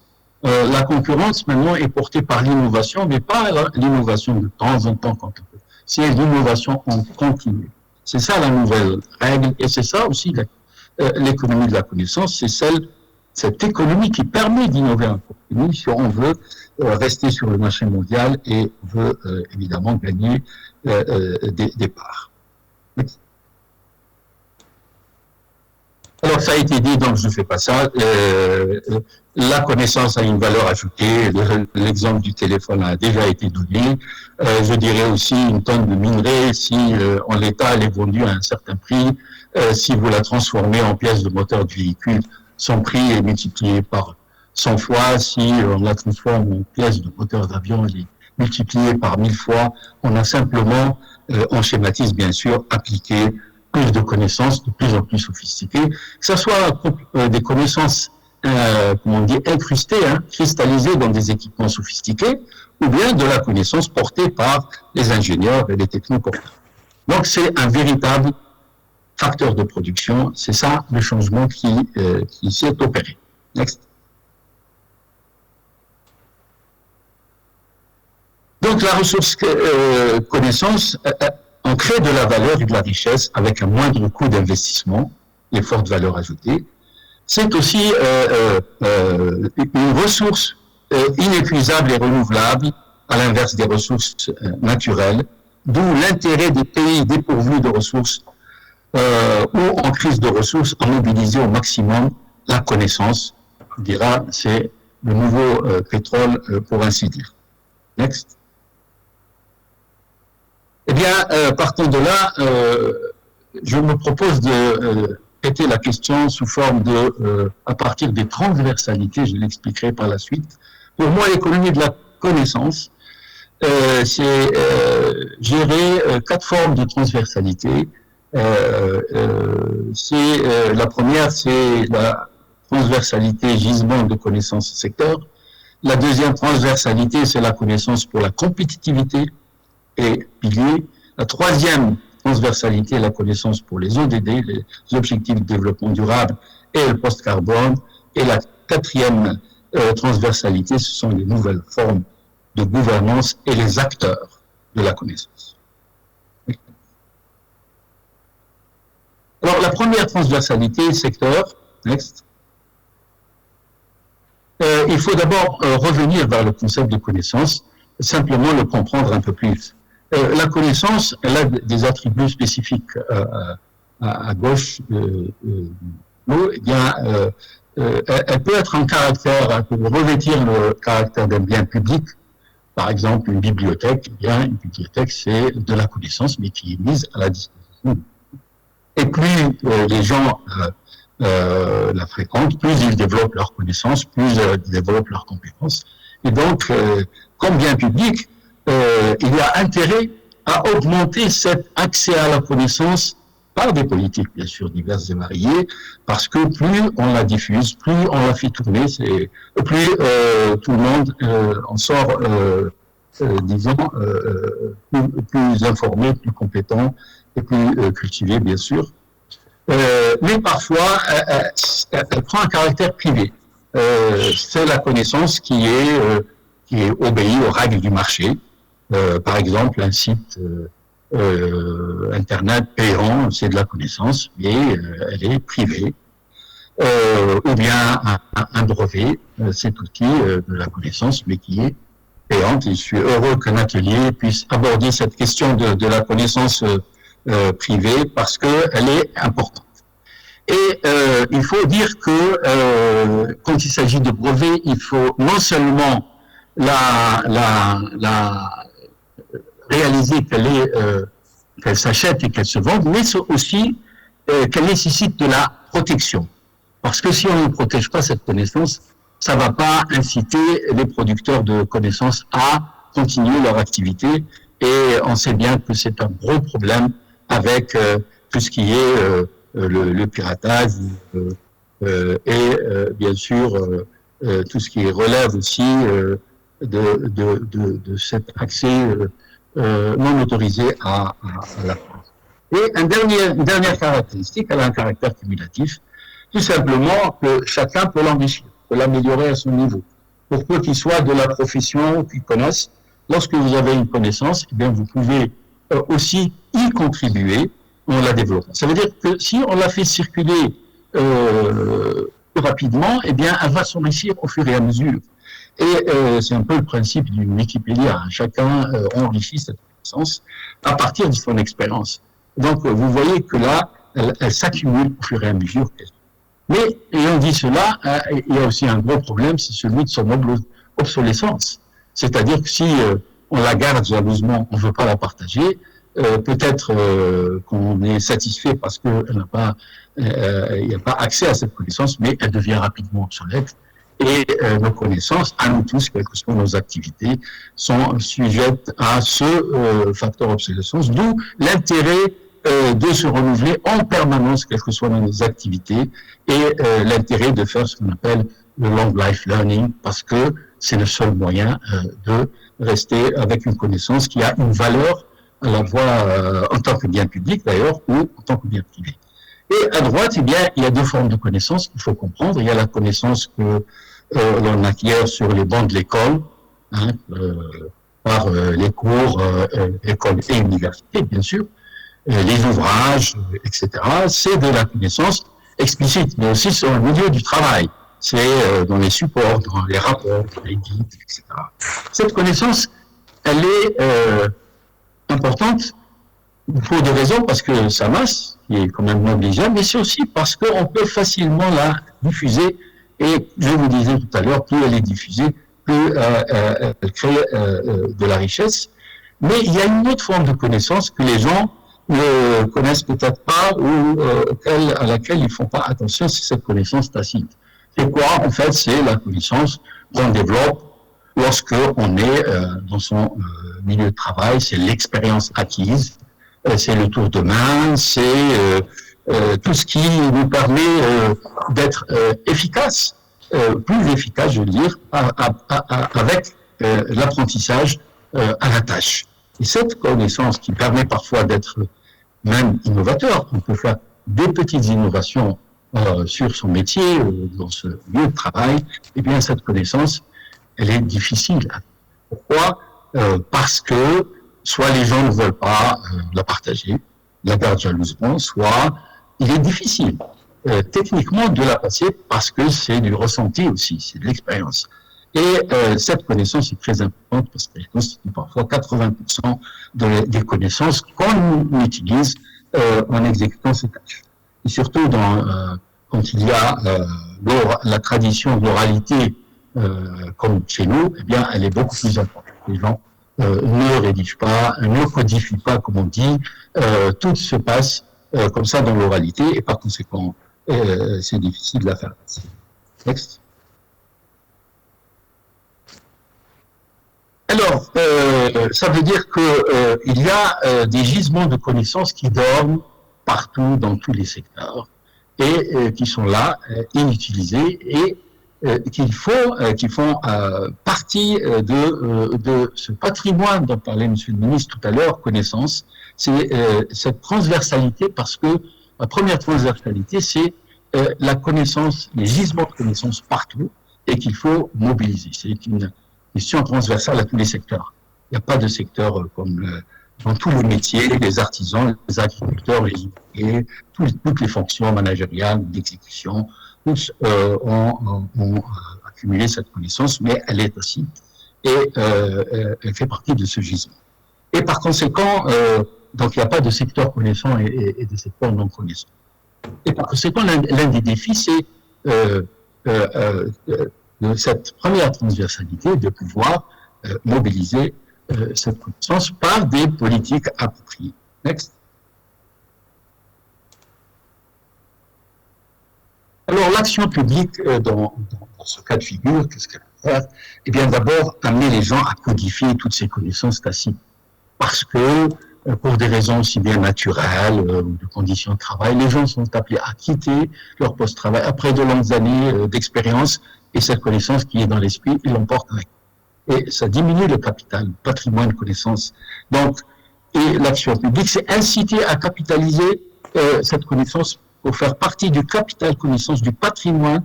Speaker 4: La concurrence, maintenant, est portée par l'innovation, mais pas l'innovation de temps en temps, quand on peut. C'est l'innovation en continu. C'est ça la nouvelle règle, et c'est ça aussi l'économie de la connaissance, c'est cette économie qui permet d'innover en continu si on veut rester sur le marché mondial et veut évidemment gagner des parts. Alors, ça a été dit, donc je ne fais pas ça. La connaissance a une valeur ajoutée. L'exemple du téléphone a déjà été donné. Je dirais aussi une tonne de minerai, si en l'état elle est vendue à un certain prix, si vous la transformez en pièce de moteur du véhicule, son prix est multiplié par 100 fois. Si on la transforme en pièce de moteur d'avion, elle est multipliée par 1000 fois. On a simplement, on schématise bien sûr, appliqué plus de connaissances de plus en plus sophistiquées, que ce soit des connaissances, comment on dit, incrustées, cristallisées dans des équipements sophistiqués, ou bien de la connaissance portée par les ingénieurs et les technoporteurs. Donc c'est un véritable facteur de production, c'est ça le changement qui s'est opéré. Next. Donc la ressource connaissance, on crée de la valeur et de la richesse avec un moindre coût d'investissement et forte valeur ajoutée. C'est aussi une ressource inépuisable et renouvelable, à l'inverse des ressources naturelles, d'où l'intérêt des pays dépourvus de ressources ou en crise de ressources à mobiliser au maximum la connaissance. On dira, c'est le nouveau pétrole, pour ainsi dire. Next. Eh bien, partant de là, je me propose de traiter la question sous forme de, à partir des transversalités, je l'expliquerai par la suite. Pour moi, l'économie de la connaissance, c'est gérer 4 formes de transversalité. La première, c'est la transversalité gisement de connaissances secteur. La deuxième transversalité, c'est la connaissance pour la compétitivité et pilier. La troisième transversalité, la connaissance pour les ODD, les objectifs de développement durable et le post-carbone. Et la quatrième transversalité, ce sont les nouvelles formes de gouvernance et les acteurs de la connaissance. Alors, la première transversalité, secteur, next. Il faut d'abord revenir vers le concept de connaissance, simplement le comprendre un peu plus. La connaissance, elle a des attributs spécifiques à gauche. Eh bien, elle peut être un caractère, elle peut revêtir le caractère d'un bien public. Par exemple, une bibliothèque, eh bien, une bibliothèque, c'est de la connaissance, mais qui est mise à la disposition. Et plus les gens la fréquentent, plus ils développent leurs connaissances, plus ils développent leurs compétences. Et donc, comme bien public, il y a intérêt à augmenter cet accès à la connaissance par des politiques, bien sûr, diverses et variées, parce que plus on la diffuse, plus on la fait tourner, plus tout le monde en sort, disons, plus informé, plus compétent et plus cultivé, bien sûr. Mais parfois, elle prend un caractère privé. C'est la connaissance qui est obéie aux règles du marché. Par exemple, un site Internet payant, c'est de la connaissance, mais elle est privée. Ou bien un brevet, c'est aussi de la connaissance, mais qui est payante. Et je suis heureux qu'un atelier puisse aborder cette question de la connaissance privée parce qu'elle est importante. Et il faut dire que quand il s'agit de brevets, il faut non seulement réaliser qu'elle s'achète et qu'elle se vende, mais aussi qu'elle nécessite de la protection. Parce que si on ne protège pas cette connaissance, ça ne va pas inciter les producteurs de connaissances à continuer leur activité. Et on sait bien que c'est un gros problème avec tout ce qui est le piratage et bien sûr tout ce qui relève aussi de cet accès non autorisé à la France. Et une dernière caractéristique, elle a un caractère cumulatif, tout simplement que chacun peut l'enrichir, peut l'améliorer à son niveau. Pour peu qu'il soit de la profession qu'il connaisse, lorsque vous avez une connaissance, eh bien vous pouvez aussi y contribuer en la développant. Ça veut dire que si on la fait circuler plus rapidement, eh bien elle va s'enrichir au fur et à mesure. Et c'est un peu le principe d'une Wikipédia. Chacun enrichit cette connaissance à partir de son expérience. Donc vous voyez que là, elle s'accumule au fur et à mesure. Mais ayant dit cela, il y a aussi un gros problème, c'est celui de son obsolescence. C'est-à-dire que si on la garde jalousement, on ne veut pas la partager, peut-être qu'on est satisfait parce qu'il n'y a pas accès à cette connaissance, mais elle devient rapidement obsolète. Et nos connaissances, à nous tous, quelles que soient nos activités, sont sujettes à ce facteur obsolescence, d'où l'intérêt de se renouveler en permanence, quelles que soient nos activités, et l'intérêt de faire ce qu'on appelle le long life learning, parce que c'est le seul moyen de rester avec une connaissance qui a une valeur à la fois en tant que bien public d'ailleurs, ou en tant que bien privé. Et à droite, eh bien, il y a deux formes de connaissances qu'il faut comprendre. Il y a la connaissance que l'on acquiert sur les bancs de l'école, hein, par les cours, école et université, bien sûr, les ouvrages, etc. C'est de la connaissance explicite, mais aussi sur le milieu du travail. C'est dans les supports, dans les rapports, dans les guides, etc. Cette connaissance, elle est importante pour des raisons, parce que ça masse, qui est quand même négligeable, mais c'est aussi parce qu'on peut facilement la diffuser. Et je vous disais tout à l'heure, plus elle est diffusée, plus elle crée de la richesse. Mais il y a une autre forme de connaissance que les gens ne connaissent peut-être pas ou à laquelle ils ne font pas attention, c'est cette connaissance tacite. C'est quoi? En fait, c'est la connaissance qu'on développe lorsque on est dans son milieu de travail, c'est l'expérience acquise, c'est le tour de main, c'est tout ce qui nous permet d'être efficace, plus efficace, je veux dire, avec l'apprentissage à la tâche. Et cette connaissance qui permet parfois d'être même innovateur, on peut faire des petites innovations sur son métier, dans ce lieu de travail, eh bien cette connaissance, elle est difficile. Pourquoi? Parce que soit les gens ne veulent pas la partager, la gardent jalousement, soit il est difficile techniquement de la passer parce que c'est du ressenti aussi, c'est de l'expérience. Et cette connaissance est très importante parce qu'elle constitue parfois 80% des connaissances qu'on utilise en exécutant ces tâches. Et surtout quand il y a la tradition de l'oralité comme chez nous, eh bien, elle est beaucoup plus importante. Les gens ne rédigent pas, ne codifient pas, comme on dit, tout se passe comme ça dans l'oralité et par conséquent, c'est difficile de la faire passer. Next. Alors, ça veut dire que il y a des gisements de connaissances qui dorment partout dans tous les secteurs et qui sont là, inutilisés et qui font partie de ce patrimoine dont parlait Monsieur le Ministre tout à l'heure, connaissance. C'est cette transversalité parce que la première transversalité, c'est la connaissance, les gisements de connaissances partout et qu'il faut mobiliser. C'est une question transversale à tous les secteurs. Il n'y a pas de secteur comme dans tous les métiers, les artisans, les agriculteurs, les ouvriers, toutes les fonctions managériales, d'exécution, tous ont accumulé cette connaissance, mais elle est aussi, et elle fait partie de ce gisement. Et par conséquent, donc il n'y a pas de secteur connaissant et de secteur non connaissant. Et par conséquent, l'un des défis, c'est de cette première transversalité de pouvoir mobiliser cette connaissance par des politiques appropriées. Next. Alors, l'action publique dans ce cas de figure, qu'est-ce qu'elle va faire? Eh bien, d'abord, amener les gens à codifier toutes ces connaissances tacites. Parce que, pour des raisons aussi bien naturelles ou de conditions de travail, les gens sont appelés à quitter leur poste de travail après de longues années d'expérience, et cette connaissance qui est dans l'esprit, ils l'emportent avec. Et ça diminue le capital, le patrimoine de connaissances. Donc, et l'action publique, c'est inciter à capitaliser cette connaissance pour faire partie du capital connaissance, du patrimoine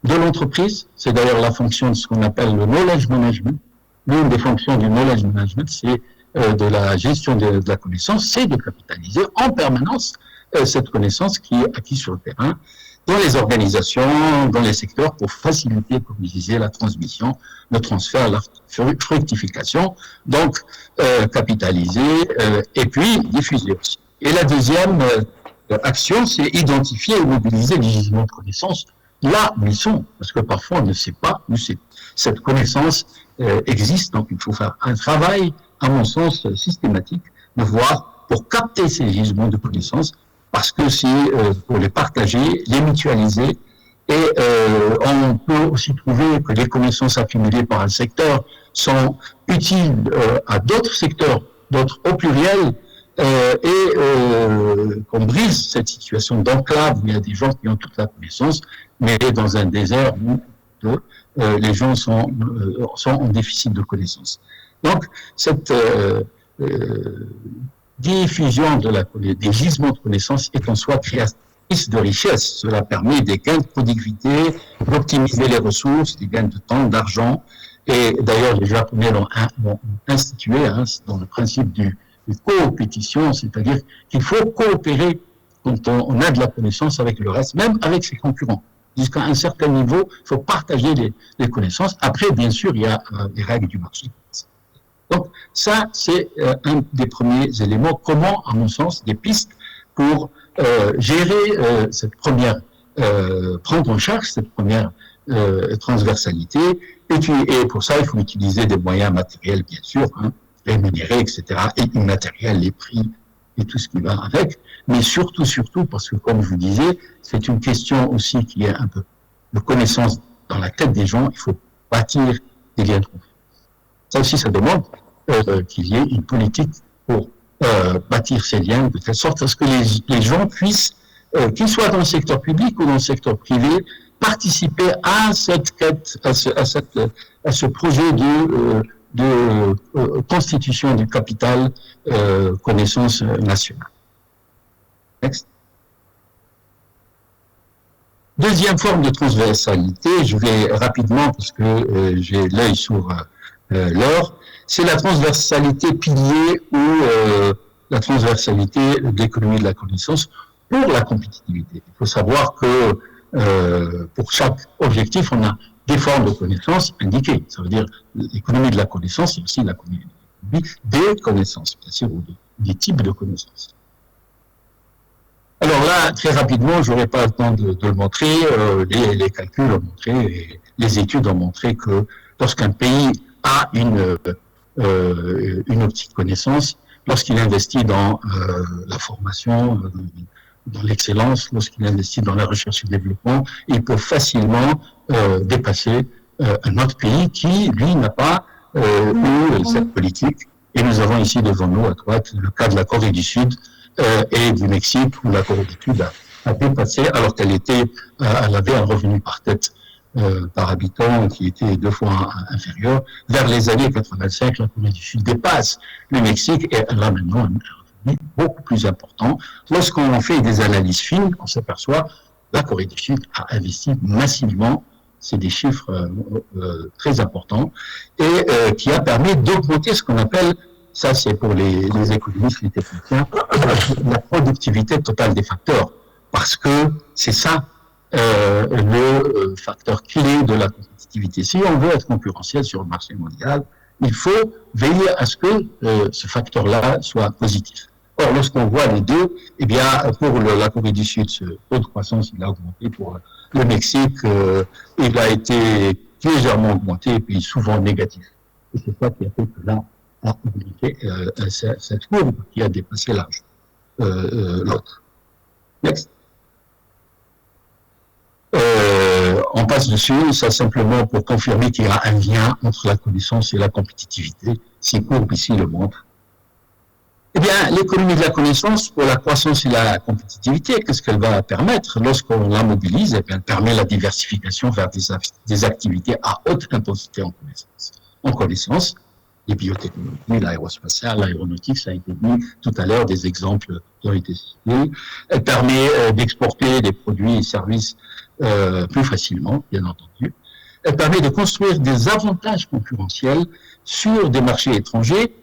Speaker 4: de l'entreprise. C'est d'ailleurs la fonction de ce qu'on appelle le knowledge management. L'une des fonctions du knowledge management, c'est de la gestion de la connaissance, c'est de capitaliser en permanence cette connaissance qui est acquise sur le terrain, dans les organisations, dans les secteurs, pour faciliter, comme je disais, la transmission, le transfert, la fructification, donc capitaliser et puis diffuser aussi. Et la deuxième action, c'est identifier et mobiliser les gisements de connaissances là où ils sont, parce que parfois on ne sait pas où cette connaissance existe, donc il faut faire un travail, à mon sens, systématique, de voir pour capter ces gisements de connaissances, parce que c'est pour les partager, les mutualiser, et on peut aussi trouver que les connaissances accumulées par un secteur sont utiles à d'autres secteurs, d'autres au pluriel, et qu'on brise cette situation d'enclave où il y a des gens qui ont toute la connaissance, mais dans un désert où les gens sont en déficit de connaissances. Donc, cette diffusion des gisements de connaissances est en soi créatrice de richesse. Cela permet des gains de productivité, d'optimiser les ressources, des gains de temps, d'argent. Et d'ailleurs, les Japonais l'ont institué dans le principe du coopétition, c'est-à-dire qu'il faut coopérer quand on a de la connaissance avec le reste, même avec ses concurrents. Jusqu'à un certain niveau, il faut partager les connaissances. Après, bien sûr, il y a les règles du marché. Donc, ça, c'est un des premiers éléments. Comment, à mon sens, des pistes pour gérer cette première, prendre en charge cette première transversalité. Et pour ça, il faut utiliser des moyens matériels, bien sûr, rémunérés, etc., et immatériels, les prix et tout ce qui va avec. Mais surtout, parce que, comme je vous disais, c'est une question aussi qui est un peu de connaissance dans la tête des gens. Il faut bâtir des liens de confiance. Ça aussi, ça demande qu'il y ait une politique pour bâtir ces liens de telle sorte à ce que les gens puissent, qu'ils soient dans le secteur public ou dans le secteur privé, participer à cette quête, à ce projet de constitution du capital connaissance nationale. Next. Deuxième forme de transversalité, je vais rapidement parce que j'ai l'œil sur l'heure, c'est la transversalité pilier ou la transversalité de l'économie de la connaissance pour la compétitivité. Il faut savoir que pour chaque objectif, on a des formes de connaissances indiquées. Ça veut dire l'économie de la connaissance, c'est aussi l'économie des connaissances, bien sûr, ou des types de connaissances. Alors là, très rapidement, je n'aurai pas le temps de le montrer, les calculs ont montré, les études ont montré que lorsqu'un pays a une optique connaissance, lorsqu'il investit dans la formation, dans l'excellence, lorsqu'il investit dans la recherche et le développement, il peut facilement dépasser un autre pays qui, lui, n'a pas eu cette politique. Et nous avons ici devant nous, à droite, le cas de la Corée du Sud et du Mexique, où la Corée du Sud a dépassé, alors qu'elle avait un revenu par tête par habitant qui était 2 fois inférieur. Vers les années 85, la Corée du Sud dépasse le Mexique et elle a maintenant un revenu beaucoup plus important. Lorsqu'on fait des analyses fines, on s'aperçoit que la Corée du Sud a investi massivement, c'est des chiffres très importants, et qui a permis d'augmenter ce qu'on appelle, ça c'est pour les économistes, les techniciens, la productivité totale des facteurs, parce que c'est ça le facteur clé de la compétitivité. Si on veut être concurrentiel sur le marché mondial, il faut veiller à ce que ce facteur-là soit positif. Or, lorsqu'on voit les deux, eh bien, pour la Corée du Sud, ce taux de croissance, il a augmenté. Pour le Mexique, il a été légèrement augmenté et puis souvent négatif. Et c'est ça qui a fait que là, a augmenté cette courbe qui a dépassé l'âge l'autre. Next. On passe dessus, ça simplement pour confirmer qu'il y a un lien entre la connaissance et la compétitivité. Ces courbes ici le montrent. Eh bien, l'économie de la connaissance, pour la croissance et la compétitivité, qu'est-ce qu'elle va permettre? Lorsqu'on la mobilise, eh bien, elle permet la diversification vers des activités à haute intensité en connaissance. En connaissance, les biotechnologies, l'aérospatiale, l'aéronautique, ça a été dit tout à l'heure, des exemples qui ont été cités. Elle permet d'exporter des produits et services plus facilement, bien entendu. Elle permet de construire des avantages concurrentiels sur des marchés étrangers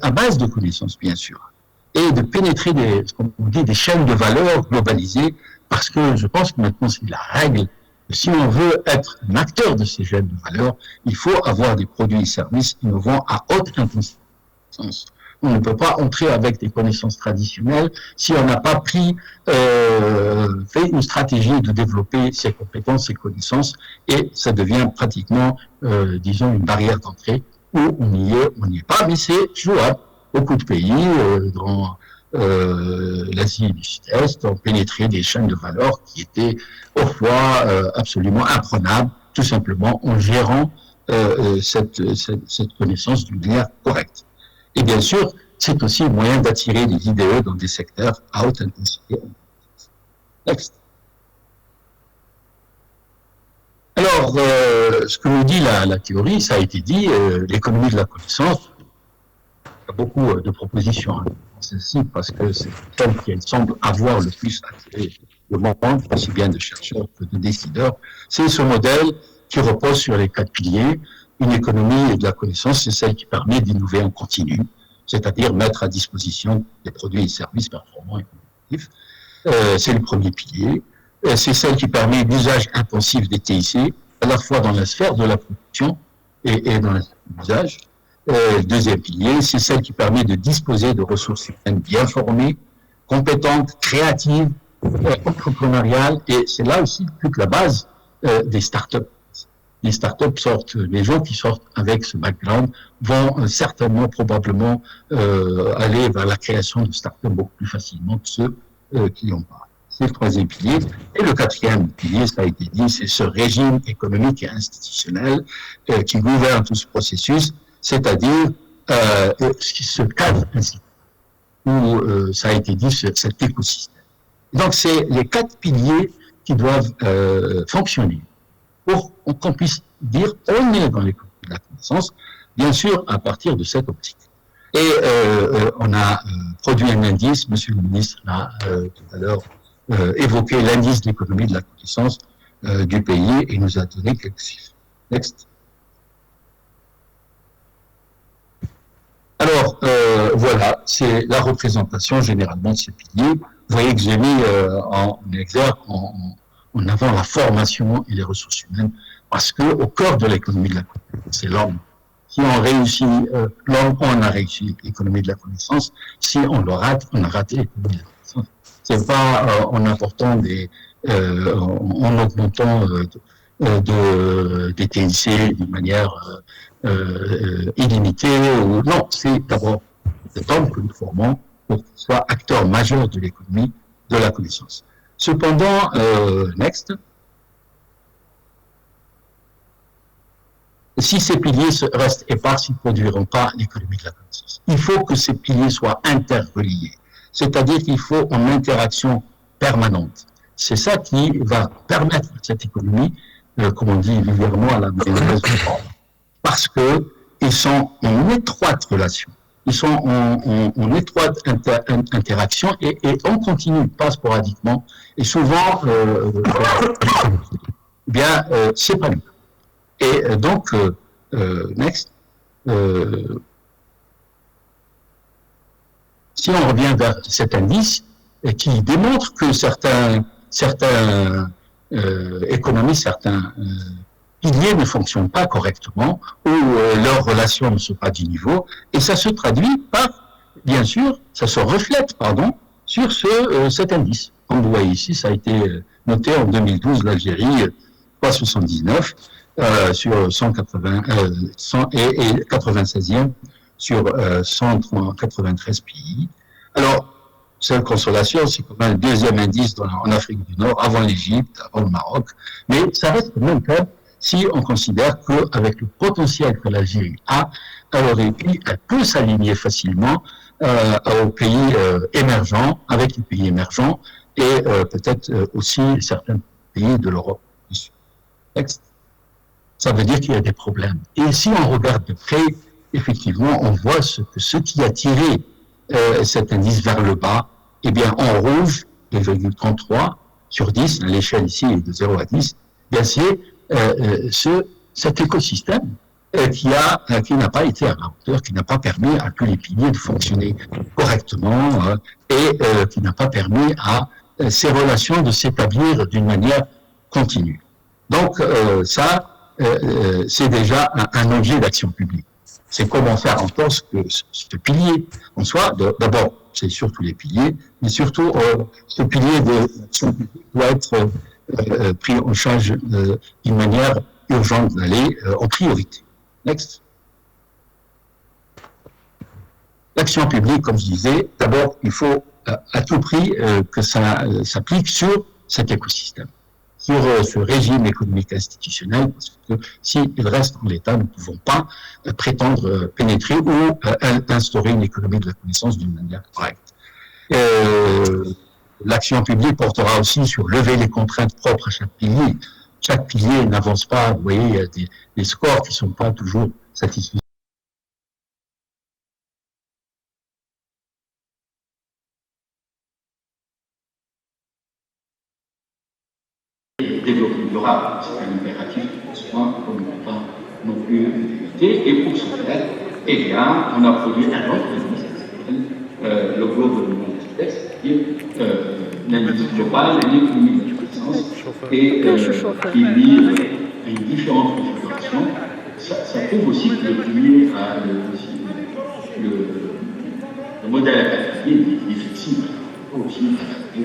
Speaker 4: à base de connaissances, bien sûr, et de pénétrer comme on dit, des chaînes de valeur globalisées, parce que je pense que maintenant c'est la règle. Si on veut être un acteur de ces chaînes de valeur, il faut avoir des produits et services innovants à haute intensité. On ne peut pas entrer avec des connaissances traditionnelles si on n'a pas fait une stratégie de développer ses compétences, ses connaissances, et ça devient pratiquement, disons, une barrière d'entrée où on n'y est pas, mais c'est jouable. Beaucoup de pays dans l'Asie du Sud-Est ont pénétré des chaînes de valeur qui étaient autrefois absolument imprenables, tout simplement en gérant cette connaissance d'une manière correcte. Et bien sûr, c'est aussi un moyen d'attirer les IDE dans des secteurs à haute intensité. Next. Alors, ce que nous dit la théorie, ça a été dit, l'économie de la connaissance, il y a beaucoup de propositions hein, dans celle-ci, parce que c'est celle qui semble avoir le plus attiré le monde, aussi bien de chercheurs que de décideurs. C'est ce modèle qui repose sur les 4 piliers. Une économie de la connaissance, c'est celle qui permet d'innover en continu, c'est-à-dire mettre à disposition des produits et services performants et compétitifs. C'est le premier pilier. C'est celle qui permet l'usage intensif des TIC, à la fois dans la sphère de la production et dans la sphère de l'usage. Le deuxième pilier, c'est celle qui permet de disposer de ressources humaines bien formées, compétentes, créatives, entrepreneuriales, et c'est là aussi toute la base des startups. Les startups sortent, les gens qui sortent avec ce background vont certainement, probablement aller vers la création de startups beaucoup plus facilement que ceux qui n'ont pas. C'est le troisième pilier. Et le quatrième pilier, ça a été dit, c'est ce régime économique et institutionnel qui gouverne tout ce processus, c'est-à-dire ce cadre ainsi où ça a été dit, cet écosystème. Donc, c'est les 4 piliers qui doivent fonctionner pour qu'on puisse dire on est dans l'économie de la connaissance, bien sûr, à partir de cette optique. Et on a produit un indice, monsieur le ministre a tout à l'heure évoqué l'indice d'économie de la connaissance du pays et nous a donné quelques chiffres. Next. Alors, voilà, c'est la représentation généralement de ces piliers. Vous voyez que j'ai mis en exergue, en avant la formation et les ressources humaines, parce que au cœur de l'économie de la connaissance, c'est l'homme. Si on réussit l'homme, on a réussi l'économie de la connaissance. Si on le rate, on a raté l'économie de la connaissance. C'est pas en apportant en augmentant des TIC d'une manière illimitée. Non, c'est d'abord cet homme que nous formons pour qu'il soit acteur majeur de l'économie de la connaissance. Cependant, next. Si ces piliers restent épars, ils ne produiront pas l'économie de la connaissance. Il faut que ces piliers soient interreliés. C'est-à-dire qu'il faut une interaction permanente. C'est ça qui va permettre à cette économie, comme on dit vulgairement à la mayonnaise, parce qu'ils sont en étroite relation. Ils sont en étroite interaction et on continue, pas sporadiquement. Et souvent, bien, c'est pas lui. Et donc, next. Si on revient vers cet indice qui démontre que certains économies, certains piliers ne fonctionnent pas correctement ou leurs relations ne sont pas du niveau, et ça se traduit par, bien sûr, ça se reflète, sur cet indice. Comme vous voyez ici, ça a été noté en 2012, l'Algérie, 3,79 sur 180, 100 et 96e sur 193 pays. Alors, seule consolation, c'est quand même le deuxième indice en Afrique du Nord, avant l'Égypte, avant le Maroc. Mais ça reste quand même faible si on considère qu'avec le potentiel que l'Algérie a, elle peut s'aligner facilement aux pays émergents, avec les pays émergents, et peut-être aussi certains pays de l'Europe du Sud. Ça veut dire qu'il y a des problèmes. Et si on regarde de près, effectivement, on voit ce qui a tiré cet indice vers le bas. Eh bien, en rouge, 2,33 sur 10, l'échelle ici est de 0 à 10, bien c'est cet écosystème qui n'a pas été à la hauteur, qui n'a pas permis à tous les piliers de fonctionner correctement et qui n'a pas permis à ces relations de s'établir d'une manière continue. Donc, c'est déjà un objet d'action publique. C'est comment faire en sorte que ce pilier en soit, d'abord, c'est surtout les piliers, mais surtout, ce pilier de l'action publique doit être pris en charge d'une manière urgente d'aller en priorité. Next. L'action publique, comme je disais, d'abord, il faut à tout prix que ça s'applique sur cet écosystème, sur ce régime économique institutionnel, parce que s'il reste en l'état, nous ne pouvons pas prétendre pénétrer ou instaurer une économie de la connaissance d'une manière correcte. L'action publique portera aussi sur lever les contraintes propres à chaque pilier. Chaque pilier n'avance pas, vous voyez, il y a des scores qui ne sont pas toujours satisfaisants. Développement durable, c'est un impératif pour soi qu'on ne peut pas non plus éviter. Et pour ce faire, eh bien, on a produit un autre indice qui s'appelle le Global Index, c'est-à-dire l'indice global, l'économie de la connaissance, et qui lie à une différente configuration. Ça prouve aussi que le pilier a le modèle académique est flexible, aussi adapté.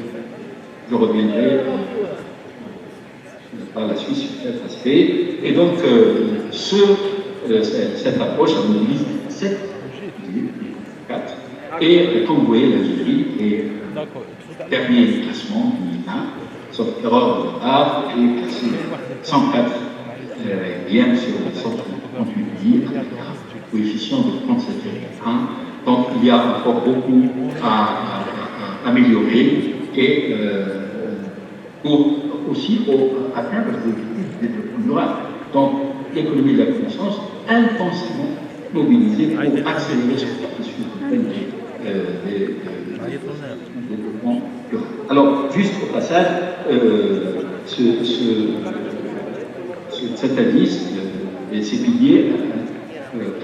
Speaker 4: Je reviendrai par la suite sur cet aspect. Et donc, cette approche mobilise 7, 4. Et comme vous voyez, l'Algérie est dernier du classement du MINA, sauf erreur de retard, et classé 104 liens sur les 138 pays, avec un coefficient de 37,1. Donc, il y a encore beaucoup à améliorer et pour aussi atteindre les objectifs de développement durable. Donc, l'économie de la connaissance intensément mobilisée pour accélérer ce processus de développement durable. Alors, juste au passage, cet indice et ces piliers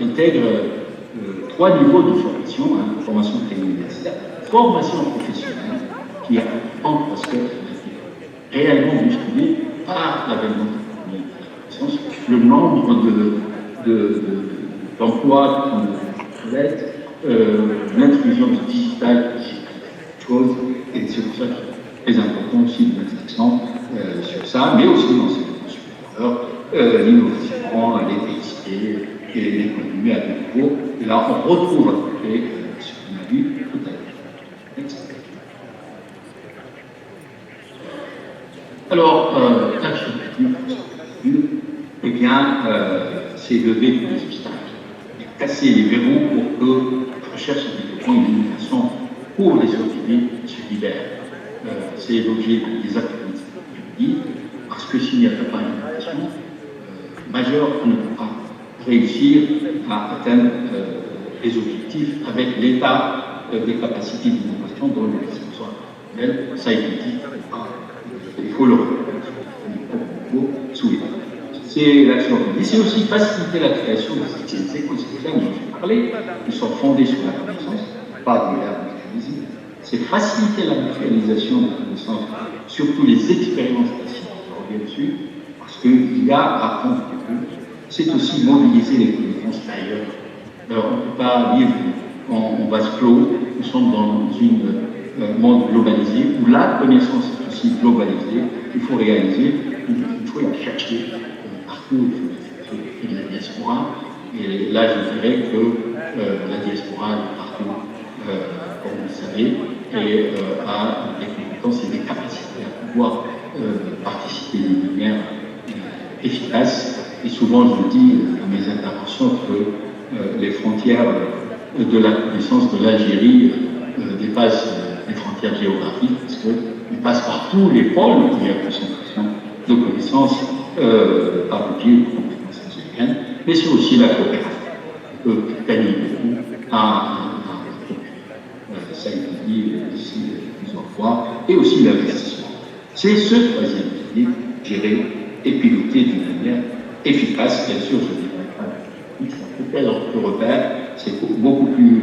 Speaker 4: intègrent 3 niveaux de formation, formation préuniversitaire, formation professionnelle, qui est un aspect réellement bousculé par l'avènement de la connaissance, le nombre d'emplois qui collèguent, l'intrusion du digital, chose, et c'est pour ça qu'il est très important aussi de mettre l'accent sur ça, mais aussi dans l'enseignement supérieur, l'innovation, l'électricité et l'économie à deux niveaux. Et là, on retrouve à peu près ce qu'on a vu tout à l'heure. Alors, l'action publique, eh bien, c'est lever tous les obstacles, casser les verrous pour que la recherche et développement et l'innovation pour les sociétés se libèrent. C'est l'objet des activités publiques, parce que s'il n'y a pas d'innovation majeure, on ne peut pas réussir à atteindre les objectifs avec l'état des capacités d'innovation dont les responsables, ça a été dit, il faut le souligner. C'est l'action publique. C'est aussi faciliter la création de ces écosystèmes dont j'ai parlé, qui sont fondés sur la connaissance, pas des verbes mécanisés. C'est faciliter la mutualisation de connaissances, surtout les expériences classiques, je reviens dessus, parce qu'il y a à apprendre quelque chose. C'est aussi mobiliser les connaissances ailleurs. Alors, on ne peut pas vivre en vase clos. Nous sommes dans un monde globalisé où la connaissance est aussi globalisée. Il faut réaliser, il faut la chercher partout, il faut la diaspora. Et là, je dirais que la diaspora est partout, comme vous le savez, et a des compétences et des capacités à pouvoir participer d'une manière efficace. Et souvent, je dis dans mes interventions que les frontières de la connaissance de l'Algérie dépassent les frontières géographiques, parce qu'ils passent par tous les pôles où il y a concentration de connaissances par le biais de compétences algériennes, mais c'est aussi la coopération. On peut gagner beaucoup à ça a été dit ici plusieurs fois, et aussi l'investissement. C'est ce troisième pilier géré et piloté d'une manière efficace, bien sûr, je dirais pas. Le repère, c'est beaucoup plus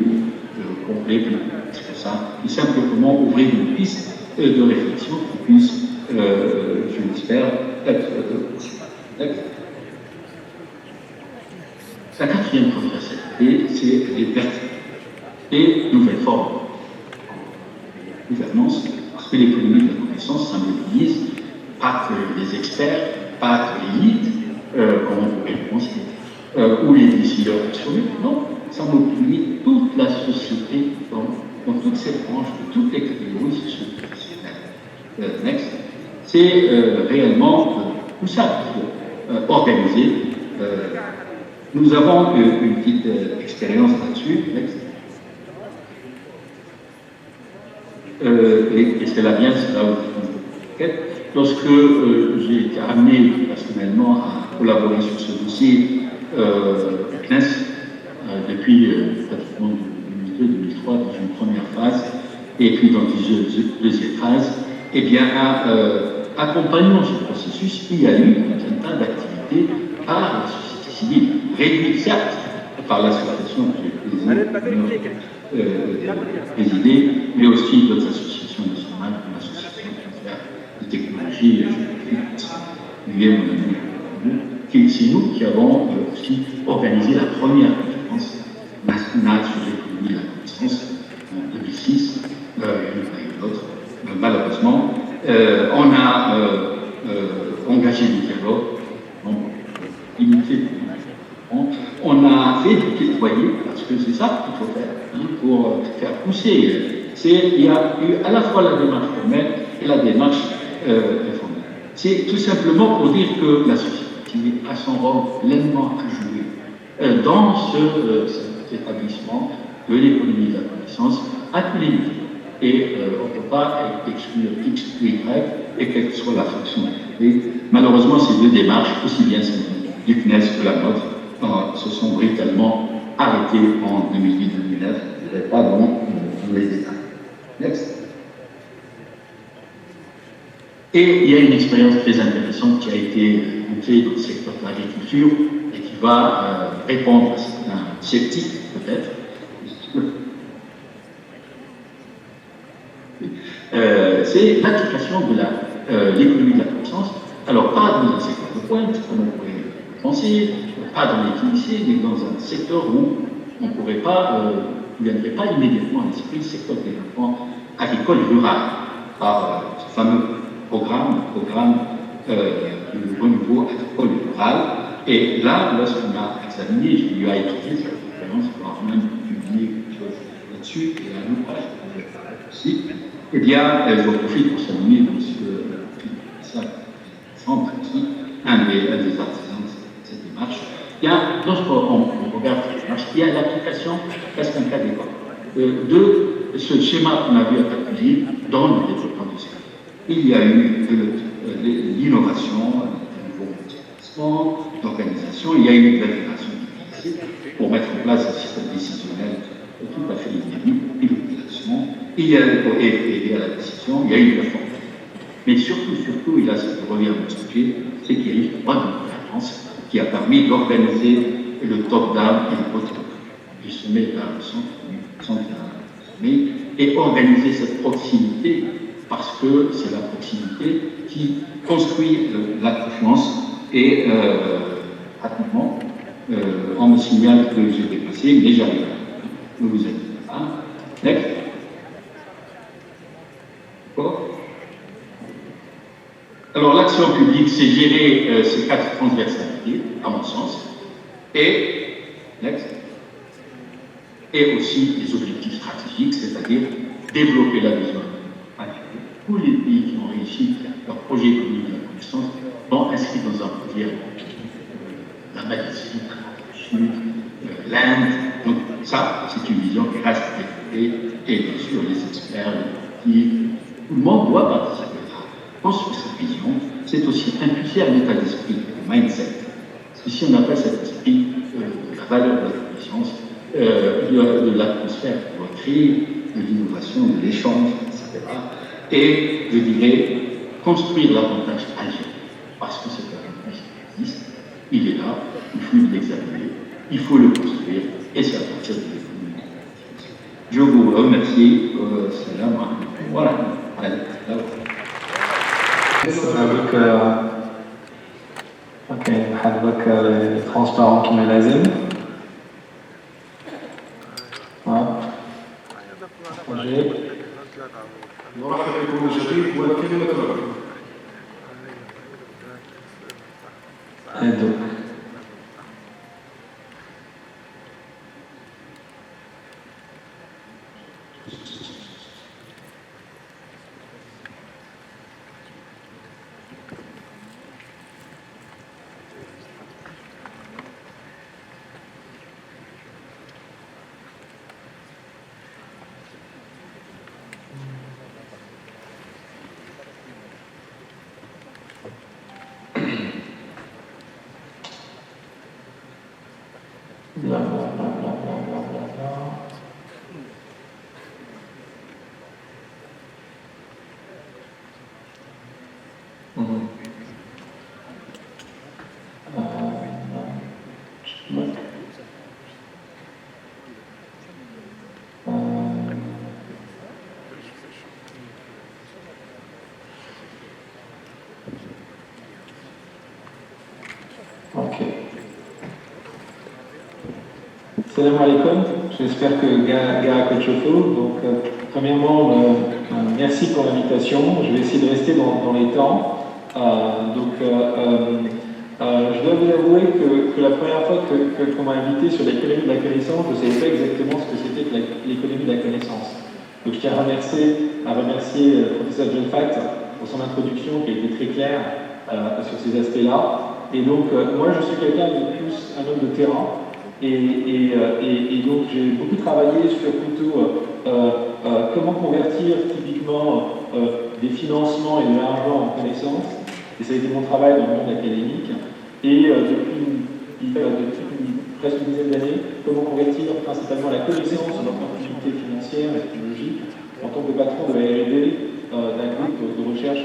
Speaker 4: complet, plus complexe que ça, et simplement ouvrir une piste de réflexion qui puisse, je l'espère, être possible. La quatrième progressivité, c'est les verticales et nouvelles formes de gouvernance, parce que l'économie de la connaissance, ça mobilise pas que les experts, pas que l'élite, comme on pourrait le penser, ou les décideurs absolus, non, ça mobilise toute la société dans toutes ses branches, de toutes les catégories socioprofessionnelles. Next, c'est réellement tout ça qu'il faut organiser. Nous avons une petite expérience là-dessus. Et c'est là bien, c'est là où je pense. Lorsque j'ai été amené personnellement à collaborer sur ce dossier au CNES, depuis pratiquement 2002-2003 dans une première phase, et puis dans une deuxième phase, eh bien, accompagnant ce processus, il y a eu un tas d'activités par la société civile, réduite certes par l'association que j'ai présidée, mais aussi d'autres associations nationales, comme l'association de technologie, c'est nous qui avons aussi organisé la première conférence nationale sur l'économie de la connaissance en 2006, il y en a eu d'autres. Malheureusement, on a engagé des dialogues, limité. On a fait du plaidoyer, parce que c'est ça qu'il faut faire, hein, pour faire pousser. Il y a eu à la fois la démarche formelle et la démarche informelle. C'est tout simplement pour dire que la société civile a son rôle pleinement à jouer dans cet établissement de l'économie de la connaissance à tous les niveaux. Et on ne peut pas exclure X ou Y, et quelle que soit la fonction. Et malheureusement, ces deux démarches, aussi bien celle du CNES que la nôtre, se sont brutalement arrêtées en 2008-2009. Je ne vais pas dans les détails. Next. Et il y a une expérience très intéressante qui a été montée dans le secteur de l'agriculture et qui va répondre à certains sceptiques, peut-être. C'est l'application de l'économie de la connaissance. Alors, pas dans un secteur de pointe, comme on pourrait penser, pas dans les lycées, mais dans un secteur où on ne pourrait pas, il ne viendrait pas immédiatement à l'esprit le secteur de développement agricole et rural, par ce fameux programme du renouveau agricole et rural. Et là, lorsqu'on a examiné, je lui ai étudié cette expérience, voire même publié quelque chose là-dessus, et un ouvrage aussi, eh bien, je profite pour saluer M. un des artisans de cette démarche. Lorsqu'on regarde cette démarche, il y a l'application presque un cas d'école de ce schéma qu'on a vu à Paris dans le développement du secteur. Il y a eu de l'innovation, de nouveau d'organisation, il y a eu de l'intégration du lycée pour mettre en place un système décisionnel tout à fait dynamique, et l'utilisation, il y a aider à la décision, il y a eu la formation. Mais surtout, et là c'est pour revenir à mon sujet, c'est qu'il y a eu une bonne gouvernance qui a permis d'organiser le top-down et le bottom-up, du sommet vers le centre et organiser cette proximité, parce que c'est la proximité qui construit la confiance. Et rapidement, on me signale que j'ai dépassé, mais j'arrive. Ne vous inquiétez pas. Next. D'accord. Alors, l'action publique, c'est gérer ces quatre transversalités, à mon sens. Et, next.
Speaker 5: et aussi les objectifs stratégiques, c'est-à-dire développer la vision intégrée. Tous les pays qui ont réussi leur projet économique de la connaissance sont inscrits dans un projet la Malaisie, le Sud, l'Inde. Donc ça, c'est une vision qui reste développée et bien sûr les experts, les politiques, tout le monde doit participer à construire cette vision. C'est aussi impulser un état d'esprit, le mindset. Ici, on appelle cet esprit la valeur de la connaissance, de l'atmosphère qui doit créer de l'innovation, de l'échange, etc. Et, je dirais, construire l'avantage algérien. Parce que cet avantage existe, il est là, il faut l'examiner, il faut le construire, et c'est à partir de l'économie. Je vous remercie. Salam alaikum wa rahmatullahi.
Speaker 6: اوكي نحضرك الترانسبارون كما لازم.
Speaker 2: نرحب بكم من جديد والكلمة لكم.
Speaker 6: Salam alaikum, j'espère que Gara Kochofo. Donc, premièrement, merci pour l'invitation. Je vais essayer de rester dans les temps. Je dois vous avouer que la première fois qu'on m'a invité sur l'économie de la connaissance, je ne savais pas exactement ce que c'était que l'économie de la connaissance. Donc, je tiens à remercier le professeur John Fact pour son introduction qui a été très claire sur ces aspects-là. Et donc, moi, je suis quelqu'un de plus un homme de terrain. Et donc j'ai beaucoup travaillé sur plutôt comment convertir typiquement des financements et de l'argent en connaissances. Et ça a été mon travail dans le monde académique. Et depuis presque une dizaine d'années, comment convertir principalement la connaissance en opportunités financières et technologiques en tant que patron de la R&D d'un groupe de recherche.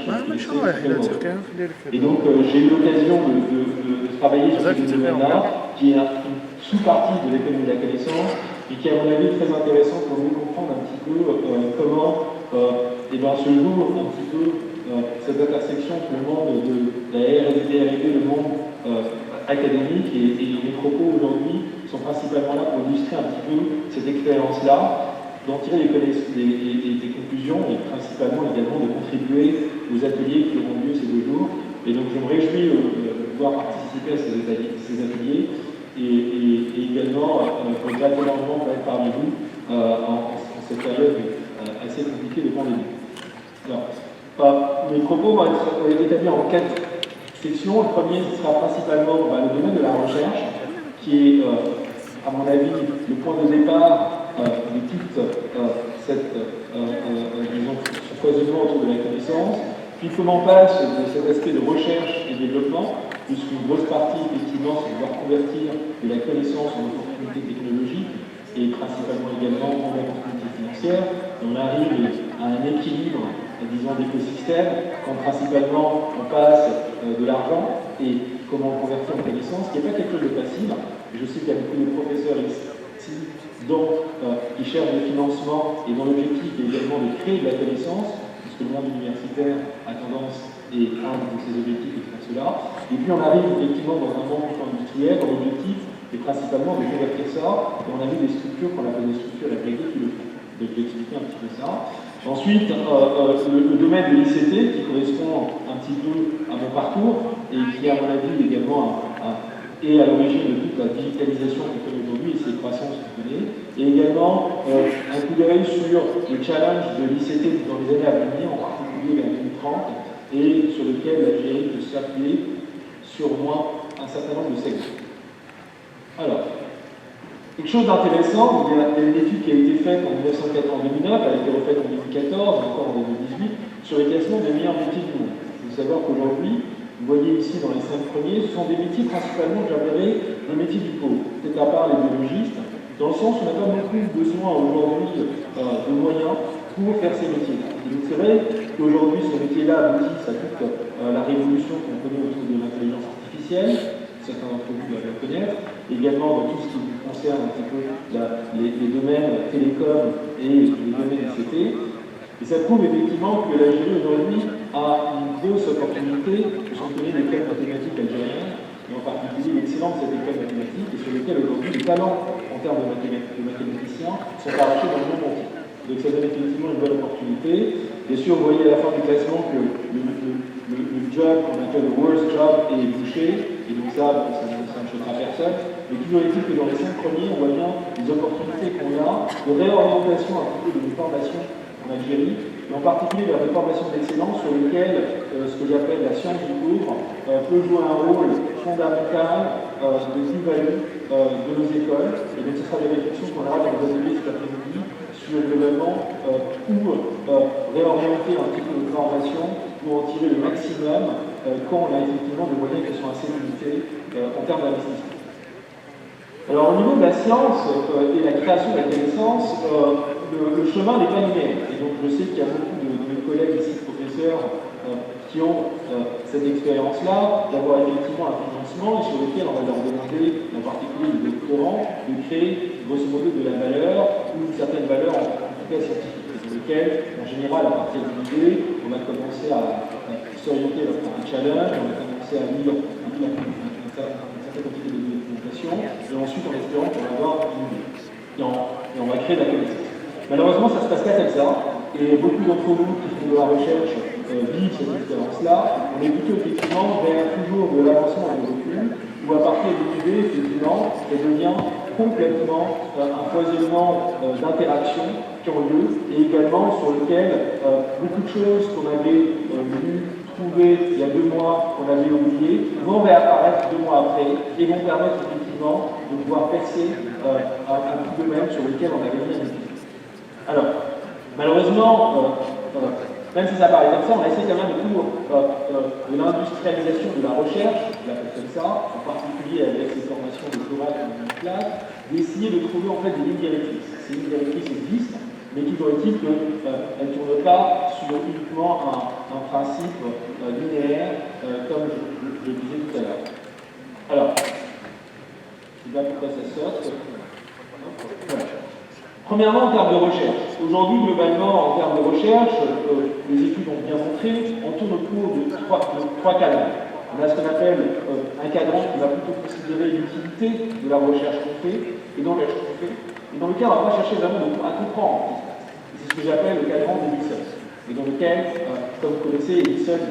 Speaker 6: Et donc j'ai eu l'occasion de travailler sur ce domaine-là, qui est une sous-partie de l'économie de la connaissance et qui est à mon avis très intéressant pour mieux comprendre un petit peu comment se joue un petit peu cette intersection entre le monde de la R&D, le monde académique et mes propos aujourd'hui sont principalement là pour illustrer un petit peu cette expérience-là, d'en tirer des conclusions et principalement également de contribuer aux ateliers qui auront lieu ces 2 jours. Et donc je me réjouis de pouvoir participer à ces ateliers et également regrette énormément pour être parmi vous en cette période assez compliquée de pandémie. Alors, mes propos vont être établis en 4 sections. Le premier, ce sera principalement le domaine de la recherche, qui est, à mon avis, le point de départ de toute cette foisonnement autour de la connaissance. Puis comment passe de cet aspect de recherche et développement, puisqu'une grosse partie, effectivement, c'est de pouvoir convertir de la connaissance en opportunités technologiques et principalement également en opportunités financières. On arrive à un équilibre, disons, d'écosystème, quand principalement on passe de l'argent et comment on convertit en connaissance, qui n'est pas quelque chose de facile. Je sais qu'il y a beaucoup de professeurs ici qui cherchent des financements et dont l'objectif est également de créer de la connaissance, puisque le monde universitaire a tendance, et un de ses objectifs est de faire cela. Et puis on arrive effectivement dans un monde industriel, dont l'objectif est principalement de convertir ça, et on a vu des structures qu'on appelle des structures agrégées qui le font. Donc je vais expliquer un petit peu ça. Ensuite, le domaine de l'ICT, qui correspond un petit peu à mon parcours, et qui est à mon avis également un est à l'origine de toute la digitalisation qu'on connaît aujourd'hui et ses croissances qu'on connaît, et également un coup d'œil sur le challenge de l'ICT dans les années à venir, en particulier vers 2030, et sur lequel l'Algérie peut s'appuyer sur au moins un certain nombre de segments. Alors, quelque chose d'intéressant, il y a une étude qui a été faite en 2009, elle a été refaite en 2014, encore en 2018, sur les classements des meilleurs métiers du monde. Il faut savoir qu'aujourd'hui, vous voyez ici dans les 5 premiers, ce sont des métiers principalement, j'appellerais, des métiers du pauvre, peut-être à part les biologistes, dans le sens où on n'a pas beaucoup besoin aujourd'hui de moyens pour faire ces métiers-là. Et donc c'est vrai qu'aujourd'hui, ces métiers-là aboutissent à toute la révolution qu'on connaît autour de l'intelligence artificielle, certains d'entre vous doivent la connaître, également dans tout ce qui concerne un petit peu les domaines télécom et les domaines ICT. Et ça prouve effectivement que l'Algérie aujourd'hui a une grosse opportunité de soutenir l'école mathématique algérienne, et en particulier l'excellence de cette école mathématique, et sur lequel aujourd'hui les talents en termes de mathématiciens sont arrachés dans le monde entier. Donc ça donne effectivement une bonne opportunité. Bien sûr, vous voyez à la fin du classement que le job qu'on appelle le worst job est bouché, et donc ça ne choquera personne. Mais toujours est-il que dans les 5 premiers, on voit bien les opportunités qu'on a de réorientation un petit peu de nos formations en Algérie, et en particulier vers des formations d'excellence sur lesquelles ce que j'appelle la science du pauvre peut jouer un rôle fondamental de plus-value de nos écoles. Et donc ce sera des réflexions qu'on aura dans les ateliers cet après-midi sur globalement où réorienter un petit peu nos formations pour en tirer le maximum quand on a effectivement des moyens qui sont assez limités en termes d'investissement. Alors au niveau de la science et la création de la connaissance, le chemin n'est pas linéaire. Et donc je sais qu'il y a beaucoup de mes collègues ici, professeurs, qui ont cette expérience-là, d'avoir effectivement un financement et sur lequel on va leur demander, en particulier les doctorants, de créer grosso modo de la valeur ou une certaine valeur en tout cas scientifique. Sur lequel, en général, à partir d'une idée, on va commencer à s'orienter vers un challenge, on va commencer à lire une certaine quantité de documentation, et ensuite en espérant qu'on va avoir une idée. Et on va créer de la connaissance. Malheureusement, ça se passe pas comme ça, et beaucoup d'entre vous qui font de la recherche vivent cette expérience-là. On est plutôt effectivement vers toujours de l'avancement et du recul, où à partir d'une idée, effectivement, elle devient complètement un foisonnement d'interactions qui ont lieu, et également sur lequel beaucoup de choses qu'on avait vues, trouvées il y a 2 mois, qu'on avait oubliées, vont réapparaître 2 mois après, et vont permettre effectivement de pouvoir percer un domaine sur lequel on avait mis un étude. Alors, malheureusement, même si ça paraît comme ça, on a essayé quand même de l'industrialisation de la recherche, je l'appelle comme ça, en particulier avec ces formations de Torah qu'on a mis en place, d'essayer de trouver en fait des lignes directrices. Ces lignes directrices existent, mais toujours est-il qu'elles ne tournent pas sur uniquement un principe linéaire, comme je le disais tout à l'heure. Alors, je ne sais pas pourquoi ça saute. Voilà. Premièrement, en termes de recherche. Aujourd'hui, globalement, en termes de recherche, les études ont bien montré, on tourne autour de trois cadrans. On a ce qu'on appelle un cadran qui va plutôt considérer l'utilité de la recherche qu'on fait, et dans lequel on va chercher vraiment à comprendre. C'est ce que j'appelle le cadran d'Edison, et dans lequel, comme vous connaissez, Edison